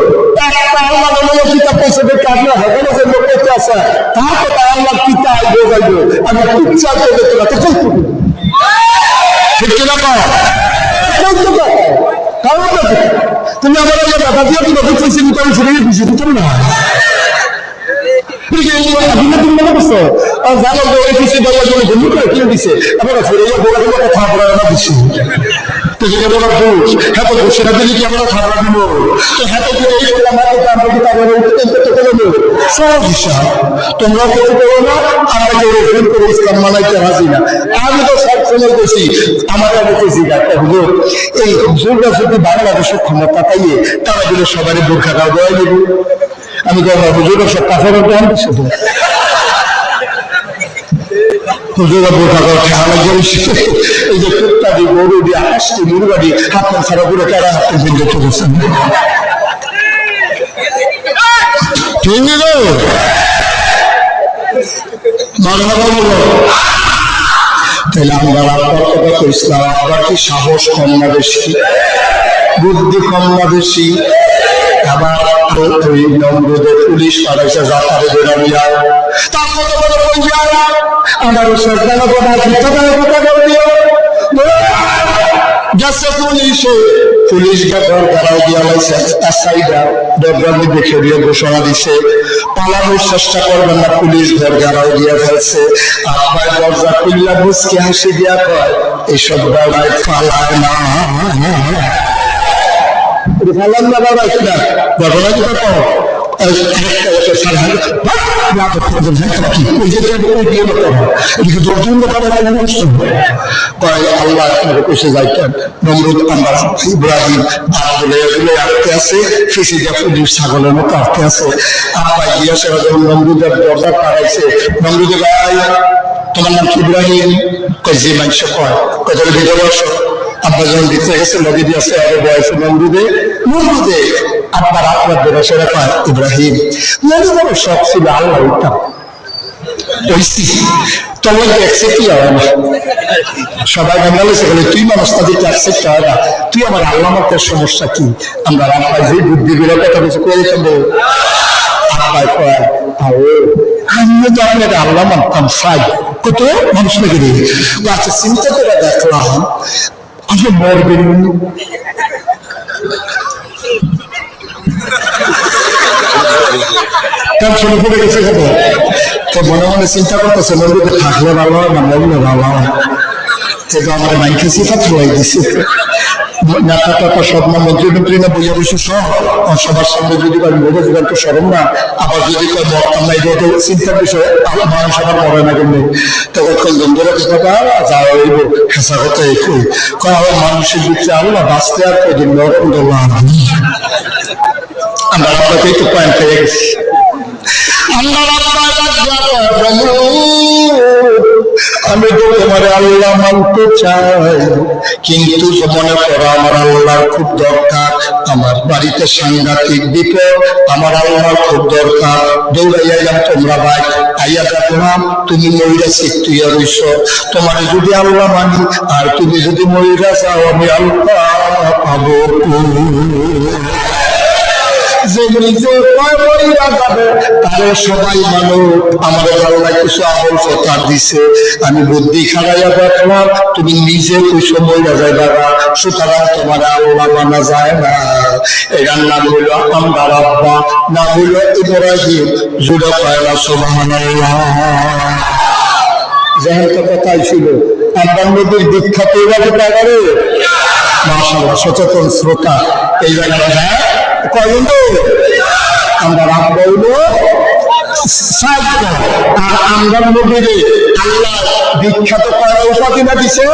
Speaker 1: একটা আল্লাহ কিতাব পয়সা দেখে আপনার হেগেলে যে লোক করতে আসে তার তো তার আল্লাহ কিতাব বোঝাইব আমি পিচ্ছা করে দেখতে না তো ঠিক কিনা কম। তুমি আমার ব্যাপার দিয়ে তুমি পয়সা নিতে আমি ফিরে বুঝে দিতে না তুমি মনে করছো জানো যে ওই পিছিয়ে দেওয়ার জন্য বন্ধু করে কিনে দিচ্ছে আমরা ফিরে বোঝা কথা বলা না দিচ্ছি হ্যাঁ তো সেটা দিলে কি আমরা খাবার দিব তো হ্যাঁ তো এই বললাম আমরা কি তাদের সব হিসাব তোমরা কিছু করো না, আমরা কেউ ভুল করে ইসলাম মানাইতে রাজি না। আমি তো সব সময় বলছি আমার অনেকে জিজ্ঞাসা হলো এই হুজুররা যদি বাংলাদেশের ক্ষমতা পাইয়ে তারা দিলে সবারই বোরখা গাও দেওয়া দেব। আমি বলবো হুজুররা সব কাফের গ্রহণ দিচ্ছে তো হুজুরা বোরখা গাও খেলা করেছে এই যে কুত্তা দিয়ে গরু দিয়ে আসছে মুরগাড়ি হাত পা ছাড়া করে তারা হাতে বিন্দু করেছেন ঠিক নেই তাহলে আমরা কত ইসলাম আবার কি সাহস কম না বেশি, বুদ্ধি কম না বেশি, আবার ওই নমরুদের পুলিশ পাঠাইছে যাতারে বেরামিয়া তার মতো বড় কইয়া আমার সরকার কথা দিও গেছে পুলিশকে ঘর ঘেরাও দিয়া লাইছে এসআইরা ডবরানি দেখে দিয়ে ঘোষণা দিছে পালানোর চেষ্টা করবেন না, পুলিশ ঘর ঘেরাও দিয়া ফেলছে। আপনার দরজা খুললা মুচকে হাসি দিয়া কয় এইসব বেড়ায় পালায় না, ফালান না বাবা কিনা ঘটনা যেটা কর আল্লাহ কইসে যাইতেন নমরুদ আমার ইব্রাহিম আটকে আছে ফিসে দিয়া পুলিশ ছাগলের মতো আটকে আছে। আব্বা গিয়েছে যখন নমরুদের দরজা পাড়াইছে, নমরুদে ভাই তোমার নাম কি ইব্রাহিম? কয় যে মানুষ কয় কয় তাহলে ভিতরে আসো। আব্বা যখন দিতে গেছে নদী দিয়েছে আরো বয়সে নমরুদে আব্বার আপনার বেরো সেরা কয় ইব্রাহিম নদী শখ ছিল আল্লাহ উঠতাম তোমার অ্যাকসেপ্ট হয় না, সবাই বাংলাদেশে গেলে তুই মানুষ তাদেরকে অ্যাকসেপ্ট হয় না, তুই আমার আল্লাহ মতের সমস্যা কি? আমরা আব্বাই যে বুদ্ধি বেরো কথা কিছু করে দেবো। আব্বাই কয় আমিও তো আপনার আল্লাহ মানতাম সাই কত মানুষ নাকি রে। আচ্ছা চিন্তা করে দেখলাম আপনি মরবেন টেনশনে পড়ে গেছে কত, তো মনে মনে চিন্তা করতেছে নদীতে থাকলে ভালো হয় না মরলে ভালো হয়, কিন্তু আমার মাইকে সিফাত হয়ে দিছে নেতা টাতা সব না মন্ত্রী মন্ত্রী না বইয়া বসে সবার সামনে যদি মরে যাবেন তো সরম না, আবার যদি কয় মরতাম না এটা তো চিন্তার বিষয়, মানুষ আবার মরে না কিন্তু তখন ধরে যা হইব হেসা কথা একই কয় আবার মানুষের দিচ্ছে আল্লাহ বাঁচতে আর কদিন নরম দোলাম আমরা আপনাকে একটু পয়েন্ট পেয়ে গেছি। আমি তো তোমার আল্লাহ মানতে চাই, কিন্তু মনে করো আমার আল্লাহর খুব দরকার, আমার বাড়িতে সাংঘাতিক বিপদ, আমার আল্লাহর খুব দরকার। দৌড়াইয়া এলাম তোমরা ভাই আইয়া দেখলাম তুমি ময়ূরা শিখতুইয়া রইছ, তোমার যদি আল্লাহ মানি আর তুমি যদি ময়ূরা চাও আমি আল্লাহ পাবো। সবাই মানুষ আমার আল্লাহ কিছু আমল কথা দিছে, আমি বুদ্ধি খারাইয়া দেখলাম তুমি নিজে কিছু মইরা যায় বাবা, সুতরাং তোমার আল্লাহ মানা যায় না। এটার নাম হইল আমার আব্বা, নাম হইল ইব্রাহিম। জুড়ে পায়না সুবহানাল্লাহ। যেহেন তো কথাই ছিল আব্বার নদীর বিখ্যাত এইভাবে পারে মাশাআল্লাহ সচেতন শ্রোতা এই জায়গাটা হ্যাঁ কয়জন আমরা রাখবো আর আমরা নবীর আল্লাহ বিখ্যাত কয়টা উপাধি না দিছে?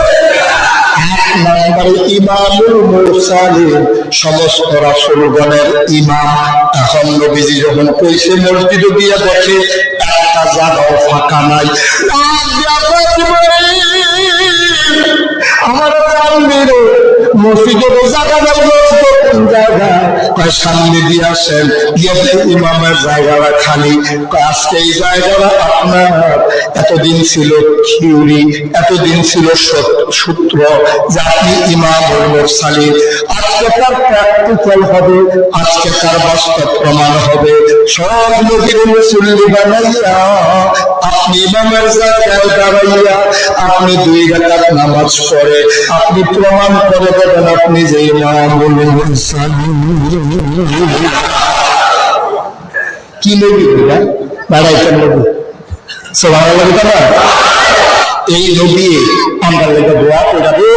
Speaker 1: এক নম্বরে ইমামুল মুরসালিন, সমস্ত রাসূলগণের ইমাম। এখন নবীজি যখন কইছে মসজিদে গিয়ে দেখে একটা জায়গাও ফাঁকা নাই, আমার মসজিদের জায়গা জায়গা সামনে দিয়ে আসেন ইমামের জায়গাটা খালি, আজকে এই জায়গাটা আপনার এতদিন ছিল থিওরি, এতদিন ছিল সূত্র, যে আপনি ইমাম মুরসালিন। আজকে তার প্র্যাকটিক্যাল হবে, আজকে তার বাস্তব প্রমাণ হবে। সব নবীর মুসল্লি বানাইয়া আপনি ইমামের জায়গায় দাঁড়াইয়া আপনি 2 রাকাত নামাজ পড়ে আপনি প্রমাণ করে দেবেন আপনি যে ইমাম মুরসালিন। কি নবী বাড়াইতেন নবী সুবহানাল্লাহ। এই নবী আমরা লেগে দোয়া করে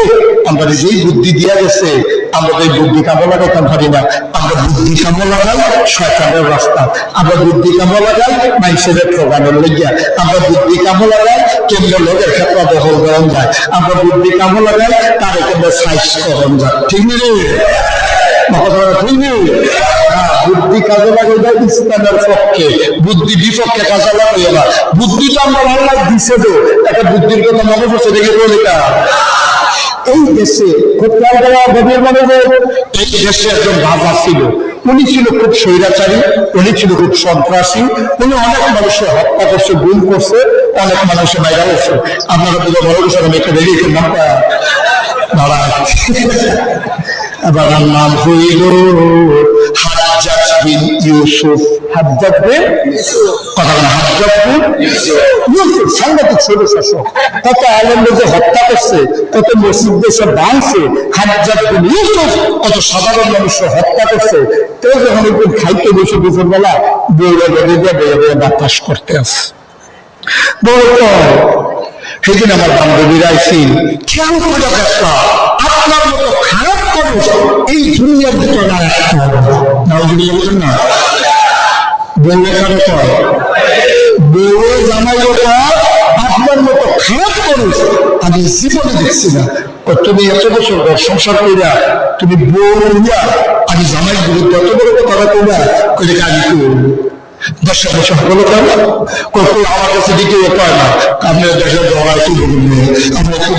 Speaker 1: আমরা যেই বুদ্ধি দিয়া গেছে আমরা তো এই বুদ্ধি কামো লাগাইতাম পারি না, আমরা বুদ্ধি কামো লাগাই শয়তানের রাস্তা, আমরা বুদ্ধি কামো লাগাই মানুষের প্রোগ্রামের লেগিয়া, আমরা বুদ্ধি কামো লাগাই কেন্দ্র লোকের ক্ষেত্রে দখল করেন যায়, আমরা বুদ্ধি কামো লাগাই তার কেন্দ্রে সাইজ করেন যায়। ঠিক নেই ঠিক নেই? বুদ্ধি কাজে লাগাই যায় ইসলামের পক্ষে, বুদ্ধি বিপক্ষে কাজে লাগাই না। বুদ্ধি তো আমরা আল্লাহ দিছে তো একটা বুদ্ধির কথা মনে করছে দেখে বলে এই দেশে এই দেশে একজন রাজা ছিল, উনি ছিল খুব স্বৈরাচারী, উনি ছিল খুব সন্ত্রাসী, উনি অনেক মানুষের হত্যা করছে, গুম করছে, অনেক মানুষের মাইরা করছে। আপনারা পুরো বড় কিছু আমি একটা বেরিয়ে নাম দাঁড়ায় এবার নাম হইল হাজ্জাজ বিন ইউসুফ। হাজ্জাজ বিন কথা বলে হাজ্জাজ বিন ইউসুফ সাংঘাতিক ছোট শাসক, কত আলেমদের হত্যা করছে, কত মসজিদ দেশে ভাঙছে। হাজ্জাজ বিন ইউসুফ কত সাধারণ মানুষের হত্যা করছে। তো যখন একদিন খাইতে বসে দুপুরবেলা বউরা বেঁধে দিয়ে বেড়ে বেড়ে বাতাস করতে আসে। বউ সেদিন আমার বান্ধবীরা আইসিন, খেয়াল করে একটা আপনার মতো খারাপ মানুষ এই দুনিয়ার ভিতরে আর একটা বলছেন না। বউরে কারো কয়, বউরে জামাই আপনার মতো খারাপ মানুষ আমি জীবনে দেখছি না। তুমি এত বছর ঘর সংসার কইরা তুমি বউ হইয়া আমি জামাই বিরুদ্ধে এত বড় কথা কইরা কইলে কাজ করবো। 10 বছর বলো কেন আমার কাছে দিকে পায় না। আপনি দেশের ধরা একটু আমরা একটু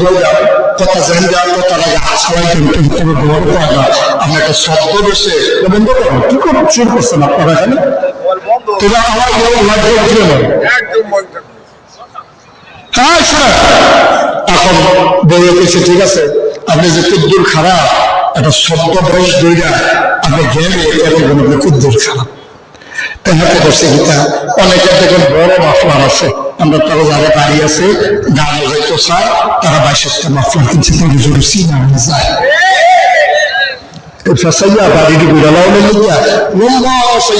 Speaker 1: কথা জানি যাওয়ার কথা লাগে সবাই কিন্তু ঘর পায় না। আপনি একটা শব্দ বেশে বন্ধ করেন, কি করে শুরু করছেন আপনারা এখানে? তোরা আমার হ্যাঁ স্যার এখন বলে গেছে ঠিক আছে, আপনি যে কুদ্দুর খারাপ একটা শব্দ বয়স দইরা আপনি গেলে এবং আপনি কুদ্দুর খারাপ হাতে করছে গীতা। অনেকে দেখেন বড় মাফলার আছে, আমরা তারা যারা বাড়ি আছে গান যাইতে চায় তারা 22টা মাফলার কিনছে, তাদের জন্য চিনা হয়ে যায়। বাড়িটি ঘুরালাও লইয়া লম্বা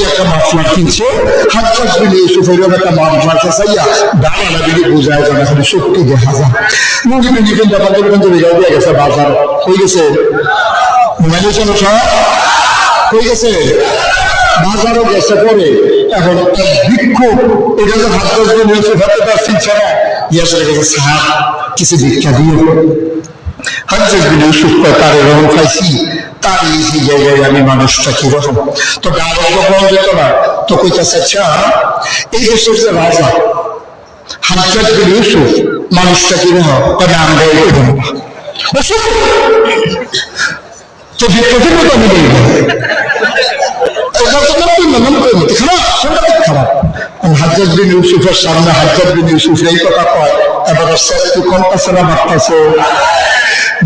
Speaker 1: একটা মাফলার কিনছে, হাজ্জাজ বিন ইউসুফের একটা মাফলার চাইয়া ডালা বিলি বোঝায় জানা খালি শক্তি দেখা যায়। মুরগি মুরগি কিন্তু আমাদের কিন্তু রেজাল্ট দিয়ে গেছে বাজার হয়ে গেছে, মোবাইলের জন্য সব হয়ে গেছে, বাজারও গেছে পরে। এখন বিক্ষোভ এটা যে হাজ্জাজ বিন ইউসুফ হাতে তার চিনছে না, ইয়াসের কাছে সাহাব কিছু ভিক্ষা দিয়ে। হাজ্জাজ বিন ইউসুফ তার রং খাইছি, তার এই জায়গায় আমি মানুষটা কিরকম তো গান যখন যেত না তো কইতেছে আচ্ছা এই দেশের যে রাজা হাজ্জাজ বিন ইউসুফ মানুষটা কিরকম তবে আমরা এরকম তো বিক্ষোভের মতো আমি বলবো খারাপ। হাজ্জাজ বিন ইউসুফের সামনে হাজ্জাজ বিন ইউসুফ এই কথা কয়, এবার কলকাছে না বাড়তেছে।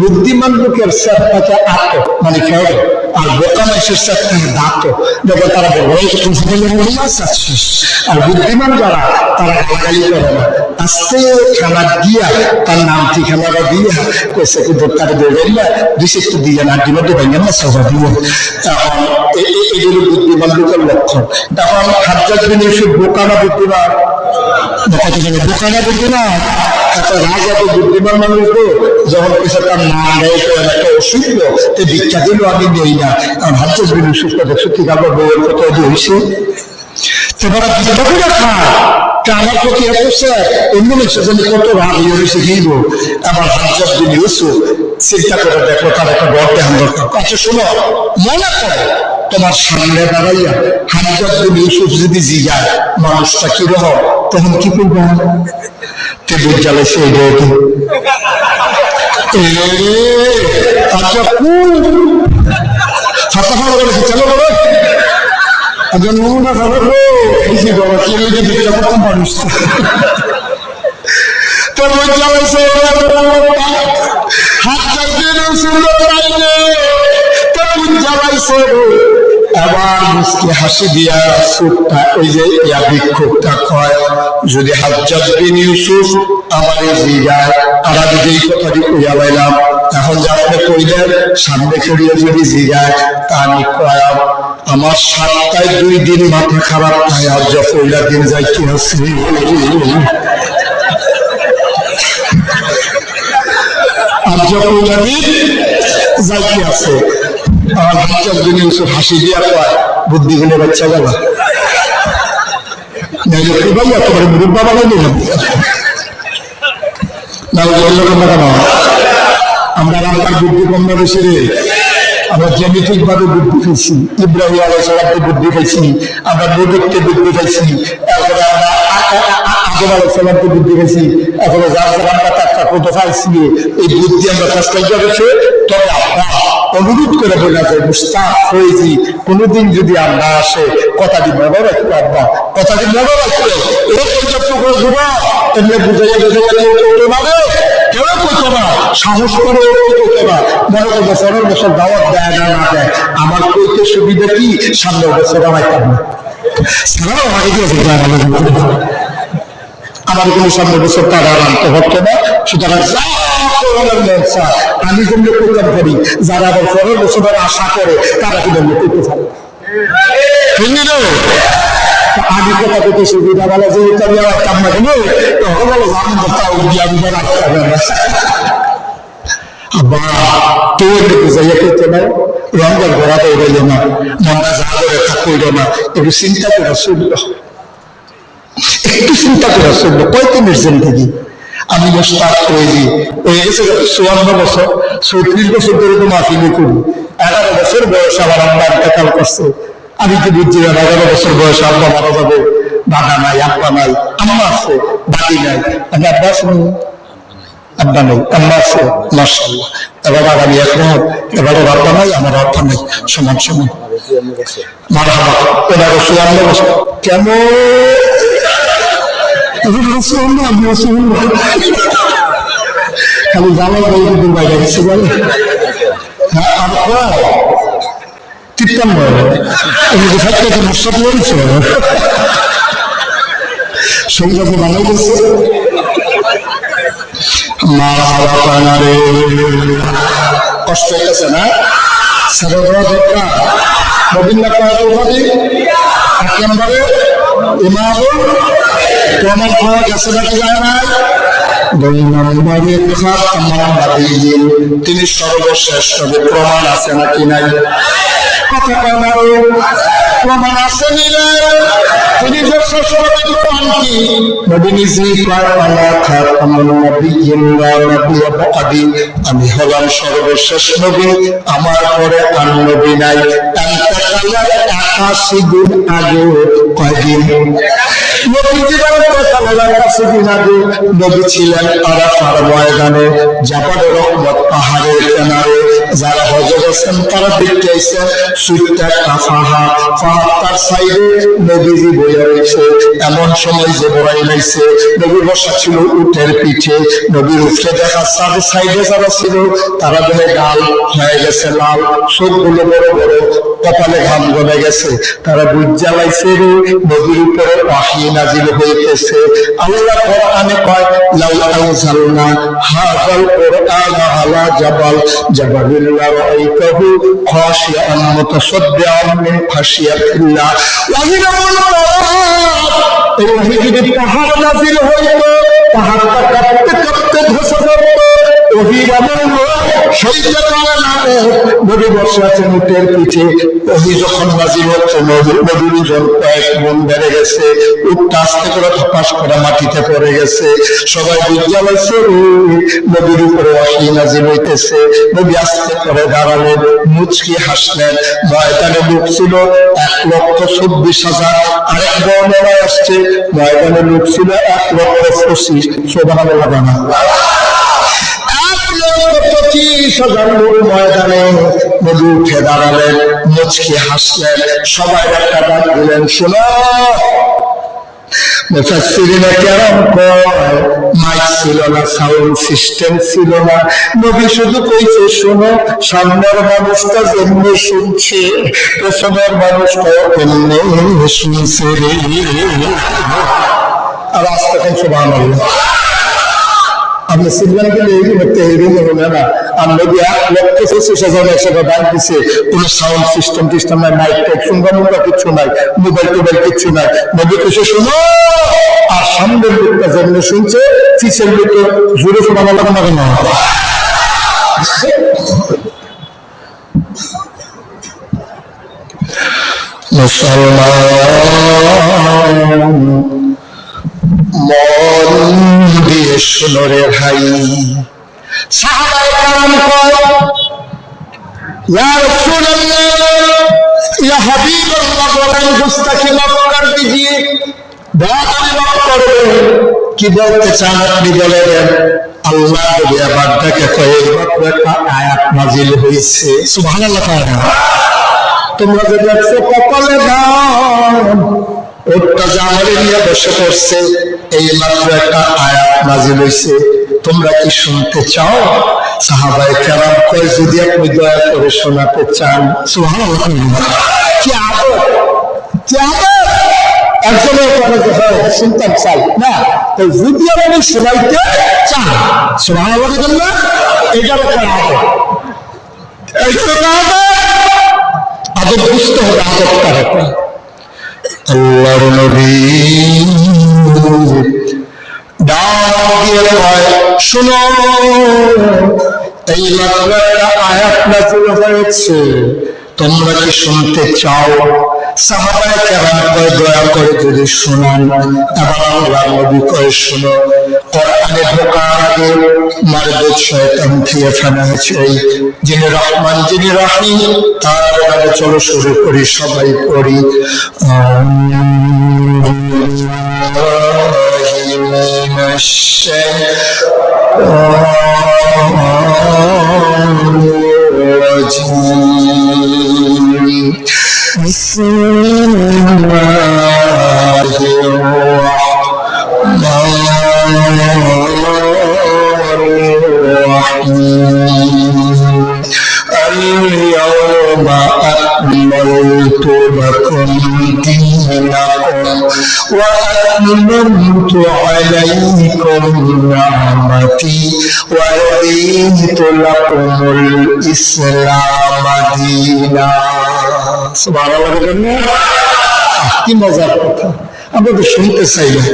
Speaker 1: বুদ্ধিমান লোকের সাথে আত মানে খেয়ে আর বোকা মানুষের সাথে দাঁত দেখো তারা আর বুদ্ধিমান যারা তারা গালাগালি করে না, আস্তে খানা দিয়া তার নাম ঠিকানাটা দিয়া কইছে কিন্তু তারা বেরোন না দুইশো দিয়ে না ডিমান্ডে ভেঙে না সভা দিয়ে। এখন এগুলো বুদ্ধিমান লোকের লক্ষণ। তখন হাজ্জাজ বিন ইউসুফ বোকানা বুদ্ধিমান, বোকানা বুদ্ধিমান একটা রাজা তো বুদ্ধিমান মানুষ তো যখন কিছু তার না নেয় একটা অসুবিধা তো ভিক্ষা দিল আমি নেই না। কারণ হাজ্জাজ বিন ইউসুফ দেখছো ঠিক আমার বউয়ের কত হয়েছে আমার প্রতি এত স্যার অন্য হচ্ছে যে কত রাগ হয়েছে গিয়ে আমার হাজ্জাজ বিন ইউসুফ চিন্তা করে দেখো তার একটা বড় দেখান দরকার। আচ্ছা শোনো মনে করো তোমার সামনে দাঁড়াইয়া হাজ্জাজ বিন ইউসুফ যদি জিগায় মানুষটা কিরকম তখন কি করবো? টেবিল জ্বালাইছে এই বউকে আচ্ছা ছাত্র খাওয়া করেছে চলো বলো একজন নমুনা খাবার বেশি বাবা কে ভিক্ষা করতাম মানুষ টেবিল জ্বালাইছে হাত চাইতে সুন্দর টেবিল জ্বালাইছে আবার মুসকে হাসি দিয়া সুখটা ওই যে ইয়া বিক্ষোভটা কয় যদি হাজ্জাজ বিন ইউসুফ আমার এই জিগায় আর আমি যেই কথাটি কইয়া পাইলাম এখন যা আপনি কইলেন সামনে করিয়া যদি জিগায় তা আমি কয়াম আমার 7টায় 2 দিন মাথা খারাপ তাই আর যা পয়লা দিন যাইতে আছে আর যা পয়লা দিন যাইতে আছে। আর হাজ্জাজ বিন ইউসুফ হাসি দিয়া কয় বুদ্ধি গুলো বাচ্চা গেল ভাই একেবারে মুরব্বা বানাই দিলাম না বললো কেন আমরা রান্নার বুদ্ধি কম না বেশি রে। আমরা জেনেটিক ভাবে বুদ্ধি পেয়েছি, ইব্রাহিম আলাইহিসসালামকে বুদ্ধি পেয়েছি, আমরা নবীকে বুদ্ধি পেয়েছি, এরপরে আমরা আদম আলাইহিসসালামকে বুদ্ধি পেয়েছি, এরপরে যার যার আমরা টাকা করতে পারছি এই বুদ্ধি আমরা চেষ্টা করেছি। তবে আমরা অনুরোধ করে বলা যায় মুস্তাক হয়েছি কোনোদিন যদি আমরা আসে কথাটি মনে রাখবো, আব্বা কথাটি মনে রাখবো এমনি বুঝাইয়া বুঝাইয়া মানে কেউ কইতো না, সাহস করে কইতো না। মনে করবো পরের বছর দাওয়াত দেয় না না দেয়, আমার কইতে সুবিধা কি, সামনের বছর বানাইতাম না, আমার কোনো সামনের বছর টাকা আনতে হতো না। সুতরাং আমি যেমনি করতাম করি, যারা আবার পরের বছর আশা করে তারা কিন্তু করতে পারে। আমি কথা করতে সুবিধা বলা যেহেতু আমি আমার কামনা করবো, তখন বলো আমি তাও আমি রাখতে হবে না। আবার কেউ দেখতে যাইয়া করতে না, রঙের ঘোরা তো রইল না, মনটা যা করে তা করল না, একটু চিন্তা করে চলল, একটু চিন্তা করে চললো। কয়েকদিনের জিন্দগি আমি স্টার্ট করে দিই, ওই এসে 54 বছর 34 বছর ধরে তো মাফিলি করি। 11 বছর বয়স আমার আব্বা ইন্তেকাল করছে। আমি কি বুঝছি না 11 বছর বয়সে আব্বা মারা যাবে, দাদা নাই, আব্বা নাই, আম্মা আছে, দাদি নাই। আমি আব্বা শুনি, আব্বা নেই, আম্মা আছে, মাশাআল্লাহ। এবার আমি একরকম, এবারে আব্বা নাই, আমার আব্বা নেই, সমান সমান। মারহাবা। ওনার 54 বছর কেমন খালি জামাই বই বাইরে গেছে বলে। হ্যাঁ, আর 53 মশা পড়েছে সেই কাজে বানাই গেছে। কষ্ট হইতেছে না, সারা দেওয়া দরকার। রবীন্দ্রনাথ এক নম্বরে ইমামুল প্রমাণ পাওয়া গেছে নাকি যায় না। 2 নম্বরে খাতামুন, তিনি সর্বশেষ, তবে প্রমাণ আছে নাকি নাই? কথা কেন প্রমাণ আছে নিলে তিনি যে শেষ নবী, প্রমাণ কি? নবী নিজেই কয় আলা খাতামুন নবিয়্যিন ওয়া নবিয়্যু বা'দি, আমি হলাম সর্বশেষ নবী, আমার পরে আর নবী নাই। ইন্তেকালের 81 দিন আগে, কয়দিন? নবী জীবনের 81 দিন আগে নবী ছিলেন আরাফার ময়দানে, জাবালে রহমত পাহাড়ের কিনারে। যারা হজ গেছেন তারা দেখতে আইছেন, সুইটটা কাফাহা পাহাড়টার সাইডে নবীজি বইয়া রয়েছে। এমন সময় যে বড়াইল আইছে, নবী বসা ছিল উটের পিঠে, নবীর উঠে দেখা সাইডে যারা ছিল তারা দেখে গাল হয়ে গেছে লাল, চোখগুলো বড় বড়, কপালে ঘাম জমে গেছে। তারা বুঝ জ্বালাইছে রে নবীর উপরে ওয়াহী নাজিল হইতেছে। আল্লাহ কোরআনে কয় লাউ আনজালনা হাযাল কুরআনা আলা জাবাল জাবালিন লারাআইতাহু খাশিআন মুতাসাদ্দিআন মিন খাশিয়াতিল্লাহ। ওয়াহী এই ওয়াহী যদি পাহাড় নাজিল হইতো, পাহাড়টা কাঁপতে কাঁপতে ধসে পড়তো। ওহীর এমন সেইটা কারণে নবী বসে আছেন উটের পিঠে, ওহী যখন নাজিল হচ্ছে নবীর ওজন কয়েক গুণ বেড়ে গেছে, উটটা আস্তে করে ধপাস করে মাটিতে পড়ে গেছে। সবাই বুঝা লাগছে নবীর উপরে ওয়াহী নাজিল হইতেছে। নবী আস্তে করে দাঁড়ালেন, মুচকি হাসলেন। ময়দানে লোক ছিল 1,24,000। আরেক বর্ণনায় আসছে ময়দানে লোক ছিল 1,25,000। সুবহানাল্লাহ। 1,25,000 লোক ময়দানে। নবী উঠে দাঁড়ালেন, মুচকি হাসলেন, সবাই একটা ডাক দিলেন, শোনো। মুফাসসিরিনে কেরাম কয় মাইক ছিল না, সাউন্ড সিস্টেম ছিল না, নবী শুধু কইছে শোনো। সামনের মানুষটা যেমনি শুনছে, পেছনের মানুষটাও তেমনি শুনছে রে। আর আস্তে করে সুবহানাল্লাহ। আপনি সিলভার গেলে এই মুহূর্তে এই রুমে হলো না। আর নবী 1,25,000 ডাক দিছে, কোন সাউন্ড সিস্টেম টিস্টেম নাই, মাইক টাইক শুনবা মুখা কিচ্ছু নাই, মোবাইল টোবাইল কিচ্ছু নাই। নবী কিছু শোনো। আর সামনের লোকটা যেমনি শুনছে, পিছের লোক জোরে শোনানো লাগে না কেন? মুসলমান মন দিয়ে শুনো রে ভাই। সাহাবায়ে কেরাম কয় ইয়া রাসূলুল্লাহ ইয়া হাবিবাল্লাহ বলেন গুস্তাখি মাফ কর দিজিয়ে। দয়া করে মাফ করবেন। কি বলতে চান আপনি বলেন। আল্লাহ নবী আবার ডাকে কয় এইমাত্র একটা আয়াত নাজিল হয়েছে। সুবহানাল্লাহ। তোমরা যে দেখছো কপালে দাও, ওটা জামারে নিয়ে বসে পড়ছে, এই মাত্র একটা আয়াত নাজিল হয়েছে। তোমরা কি শুনতে চাও? সাহাবায়ে কেরাম কয়, যদি আপনি দয়া করে শোনাতে চান। সুবহানাল্লাহ। কি আদব, কি আদব! একজনের পরে শুনতাম চাই না, তো যদি আমি শোনাইতে চান, সুবহানাল্লাহ, এটার একটা আদব, আদব বুঝতে হবে, আদব কারে কয়। আল্লাহর নবী ডাক দিয়ে কয়, শোনো, এই মাত্র একটা আয়াত নাযিল হয়েছে, তোমরা কি শুনতে চাও? সাহাবায়ে কেরাম কয়, দয়া করে যদি শোনান। এবার আল্লাহর নবী কয়, শোনো, কোরআনে ঢোকার আগে মারদুদ শয়তান থেকে ফেলা হয়েছে, যিনি রহমান যিনি রহিম তার নামে। চলো শুরু করি, সবাই পড়ি। بسم الله الرحمن الرحيم اليوم أكملت لكم دينكم وأتممت عليكم نعمتي ورضيت لكم الإسلام دينا। সুবহানাল্লাহ। কি মজার কথা! আমরা তো শুনতে চাই না,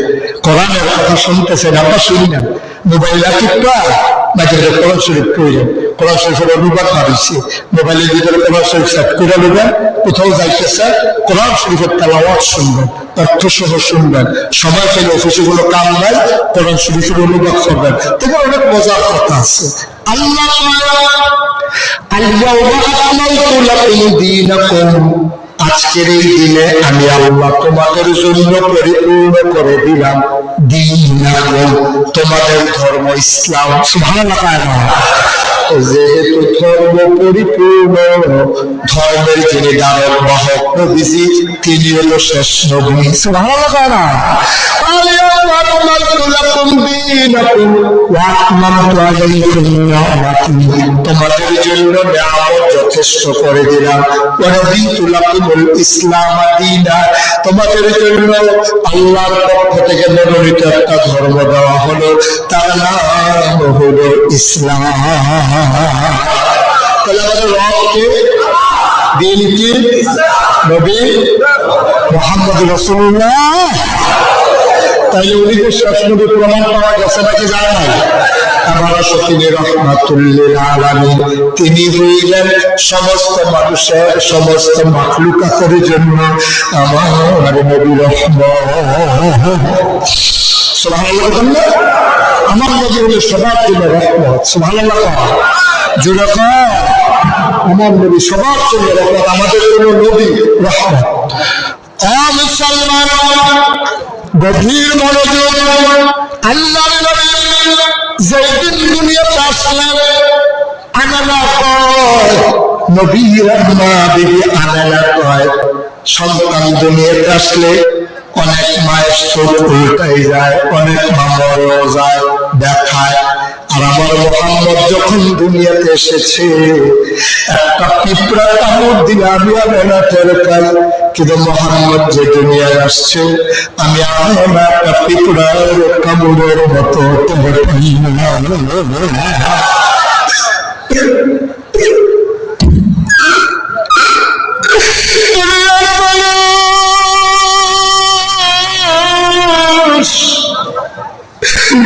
Speaker 1: কোরআনের কথা শুনতে চাই না, আমরা শুনি না। মোবাইল একটা নাকি কোরআন শরীফ প্রয়োজন, কোরআন শরীফের অনুবাদ বাড়িয়েছে, মোবাইলের ভিতরে কোরআন শরীফ সেট করে নেবেন, কোথাও যাইতেছে কোরআন শরীফের তেলাওয়াত শুনবেন, অর্থ সহ শুনবেন, সময় পেলে অফিসে কোনো কাম নাই, কোরআন শরীফের অনুবাদ করবেন, তবে অনেক মজার কথা আছে। আল্লাহ আজকের এই দিনে আমি আল্লাহ তোমাদের জন্য পরিপূর্ণ করে দিলাম দীনাকুম, তোমাদের ধর্ম ইসলাম। সুবহানাল্লাহ। যেহেতু ধর্ম পরিপূর্ণ, ধর্মের যিনি ধারক বাহক নবীজি, তিনি হলো শেষ নবী। সুবহানাল্লাহ। তোমাদের জন্য নিয়ামত যথেষ্ট করে দিলাম। ইসলাম দীনা, তোমাদের জন্য আল্লাহর পক্ষ থেকে মনোনীত একটা ধর্ম দেওয়া হলো, তার নাম হলো ইসলাম। তাহলে আমাদের রব কে? দিন কি? নবী মুহাম্মদ রাসূলুল্লাহ। তাইলে উনি যে শেষ নবী প্রমাণ পাওয়া গেছে নাকি জানা নাই? আমার তিনি রহমাতুল্লিল আলামিন, তিনি হইলেন সমস্ত মানুষের, সমস্ত মাখলুকাতের জন্য আমার নবী রহমত। সুবহানাল্লাহ। আমার নবী হলো সবার জন্য রহমত। সুবহানাল্লাহ। জোরে কর, আমার নবী সবার জন্য রহমত, আমাদের জন্য নবী রহমত। মুসলমান গভীর মনোযোগ। আল্লাহর নবী যেদিন দুনিয়াতে আসলেন, আনালা কয়, নবী রাহমা বিবি আনালা কয়, সন্তান দুনিয়াতে আসলে অনেক মায়ের চোখ উল্টাই যায়, অনেক মা মরেও যায়, দেখায়। আর আমার মুহাম্মদ যখন দুনিয়াতে এসেছে, একটা পিঁপড়া কামড় দিলে আমি না টের পাই, কিন্তু মুহাম্মদ যে দুনিয়ায় আসছে, আমি একটা পিঁপড়ার কামড়ের মতো টের পাই না।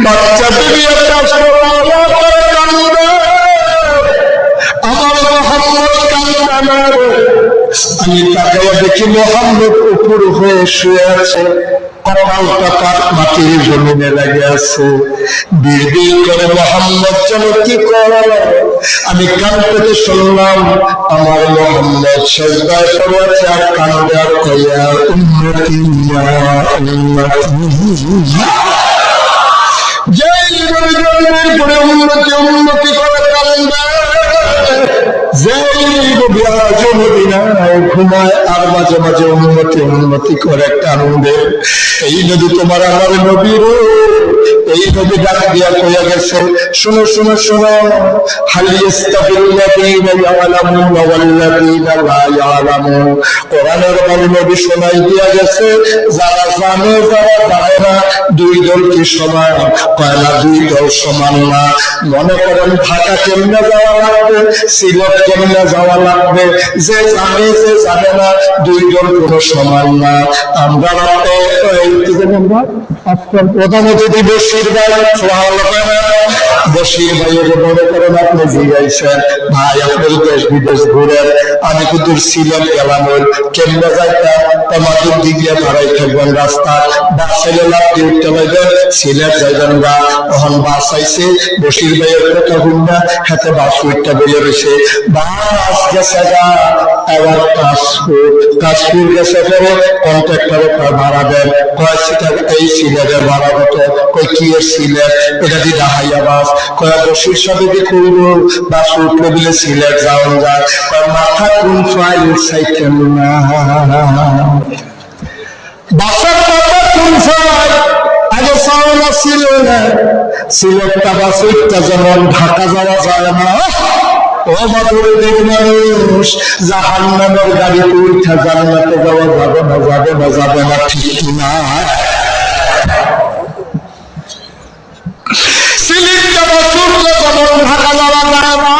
Speaker 1: বাচ্চা তুমি আমার মোহাম্মদ কান্দানার, আমি তাকে দেখি মোহাম্মদ উপর হয়ে শুয়ে আছে, কপালটা তার মাটির জমিনে লেগে আছে, বিড়বিড় করে মোহাম্মদ যেন কি করে। আমি কান পেতে শুনলাম আমার মোহাম্মদ সেজদায় পড়ে আছে, আর কান্দে আর কইয়া উম্মতি ইয়া উম্মতি। যেই জন্মের পরে উন্নতি উন্নতি করে কান্দে, যেই মদিনায় ঘুমায় আর মাঝে মাঝে উন্নতি উন্নতি করে কান্দে। এই নদী তোমার আমার নবীর, এই নবী ডাক দিয়া কইয়া গেছে, শুনো শুনো শুনো, হাল ইস্তাবিল্লাযীনা ইয়ালামুনা ওয়াল্লাযীনা লা ইয়ালামুন। কোরআনের বাণী নবী শোনাই দিয়া গেছে, যারা জানে যারা জানে না, দুই দল কি সমান? কয় না, দুই দল সমান না। মনে করেন ঢাকা কেমনে যাওয়া লাগবে, সিলেট কেমনে যাওয়া লাগবে, যে জানে যে জানে না, দুই দল কোনো সমান না। আমরা প্রধান অতিথি বশির ভাই, বশির ভাইয়ের মনে করেন আপনি জিজ্ঞাসেন, ভাই আপনার দেশ বিদেশ ঘুরেন, আমি কিন্তু সিলেট গেলাম, কেমনে যাইতাম? তোমাদের দিকে ভাড়াই থাকবেন রাস্তা, বাস ছেলে লাভ দিয়ে উঠতে পারবেন, সিলেট যাইবেন গা। তখন বাস আইসে, বশির ভাইয়ের কথা শুননা, হাতে বাস উঠতে বেরিয়ে রয়েছে, বাস গেছে গা। এবার কাশপুর গেছে পরে কন্ট্রাক্টরে ভাড়া দেন, কয় সিটার এই সিলেটের ভাড়া কত? কই কি এর সিলেট? এটা দিয়ে ডাহাইয়া বাস। কয় বশির সাথে কি করব? বাস উঠলে বলে সিলেট যাওয়া যায়। কয় মাথা কোন ফাইল সাইকেল না, বাসার মাথা কোন ফাইল? আগে সাওনা ছিল না, সিলেটটা বাস উঠতে যেমন ঢাকা যাওয়া যায় না। ও মাধুরীর মানুষ, জাহান্নামের গাড়িতে উঠা জান্নাতে যাওয়া যাবে না, যাবে না, যাবে না, ঠিক না? সিলেটটা বাস উঠলে যেমন ঢাকা যাওয়া যায় না,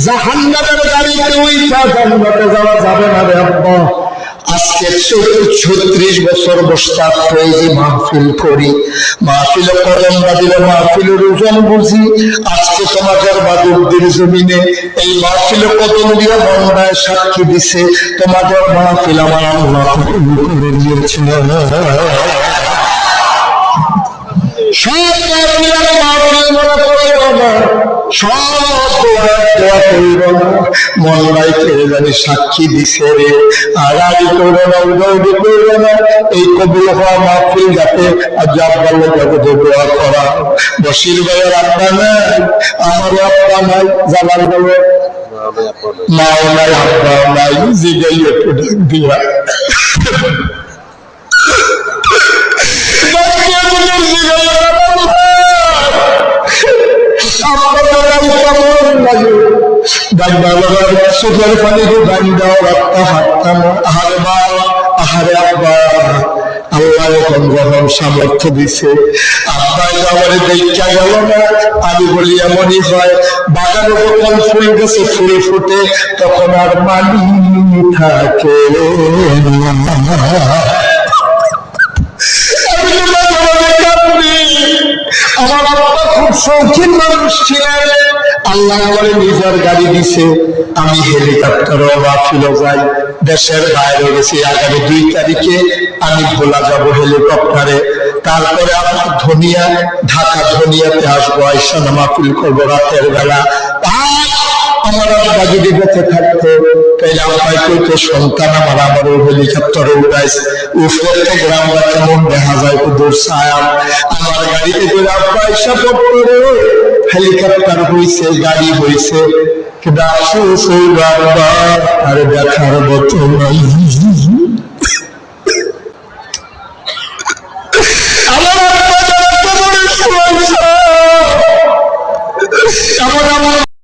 Speaker 1: জাহান্নামের গাড়িতে উঠা জান্নাতে যাওয়া যাবে না রে আব্বা। আজকে 36 বছর বস্তার প্রয়োজনে মাহফিল করি, মাহফিলে কলম বাঁধিলে মাহফিলের ওজন বুঝি। আজকে তোমাদের বাদুরদের জমিনে এই মাহফিলে কদম দিয়ে বন্যায় সাক্ষী দিছে, তোমাদের মাহফিল আমার আল্লাহ কবুল করে নিয়েছিল। সব মাহফিল মনে করব না, সব দোয়া করব না, মনটাই ছেড়ে জানি সাক্ষী দিছে রে। আর আগে করবো না, উদয় করবো না, এই কবুল হওয়া মাহফিল যাতে আব্বার লোক দোয়া করা। বশির ভাইয়ের আব্বা নাই, আমার আব্বা নাই, জানার বলে মাও নাই, আব্বাও নাই, জিগাই একটু ডাক দিয়া চোখের পানি দাও, রাস্তা হাঁটতাম। আহারে মা, আহারে আব্বা, আল্লাহ এখন যখন সামর্থ্য দিছে, আব্বাই আমার দেখা গেল না। আমি বলি এমনই হয়, বাগানে যখন ফুল গেছে ফুল ফুটে, তখন আর মানি থাকে। আমার আব্বা খুব শৌখিন মানুষ ছিলেন, আল্লাহ আমার নিজের গাড়ি দিছে, আমি হেলিকপ্টারও মাহফিলে যাই। দেশের বাইরে গেছি, আগামী 2 তারিখে আমি ভোলা যাব হেলিকপ্টারে। তারপরে আমার ধনিয়া, ঢাকা ধনিয়াতে আসবো, আইসা মাহফিল করবো রাতের বেলা। আমার আব্বা যদি বেঁচে থাকতো, তাইলে আব্বাই কইতো, সন্তান আমার আমার ওই হেলিকপ্টারে উঠাইছে, উপরে তো গ্রামটা কেমন দেখা যায়, দূর ছায়া। আমার গাড়িতে করে আব্বা আইসা পড়তো, হেলিকপ্টার হয়েছে, গাড়ি হয়েছে, কিন্তু আফসোস হইল আব্বা আর দেখার মতো নাই। আমার আব্বা আমার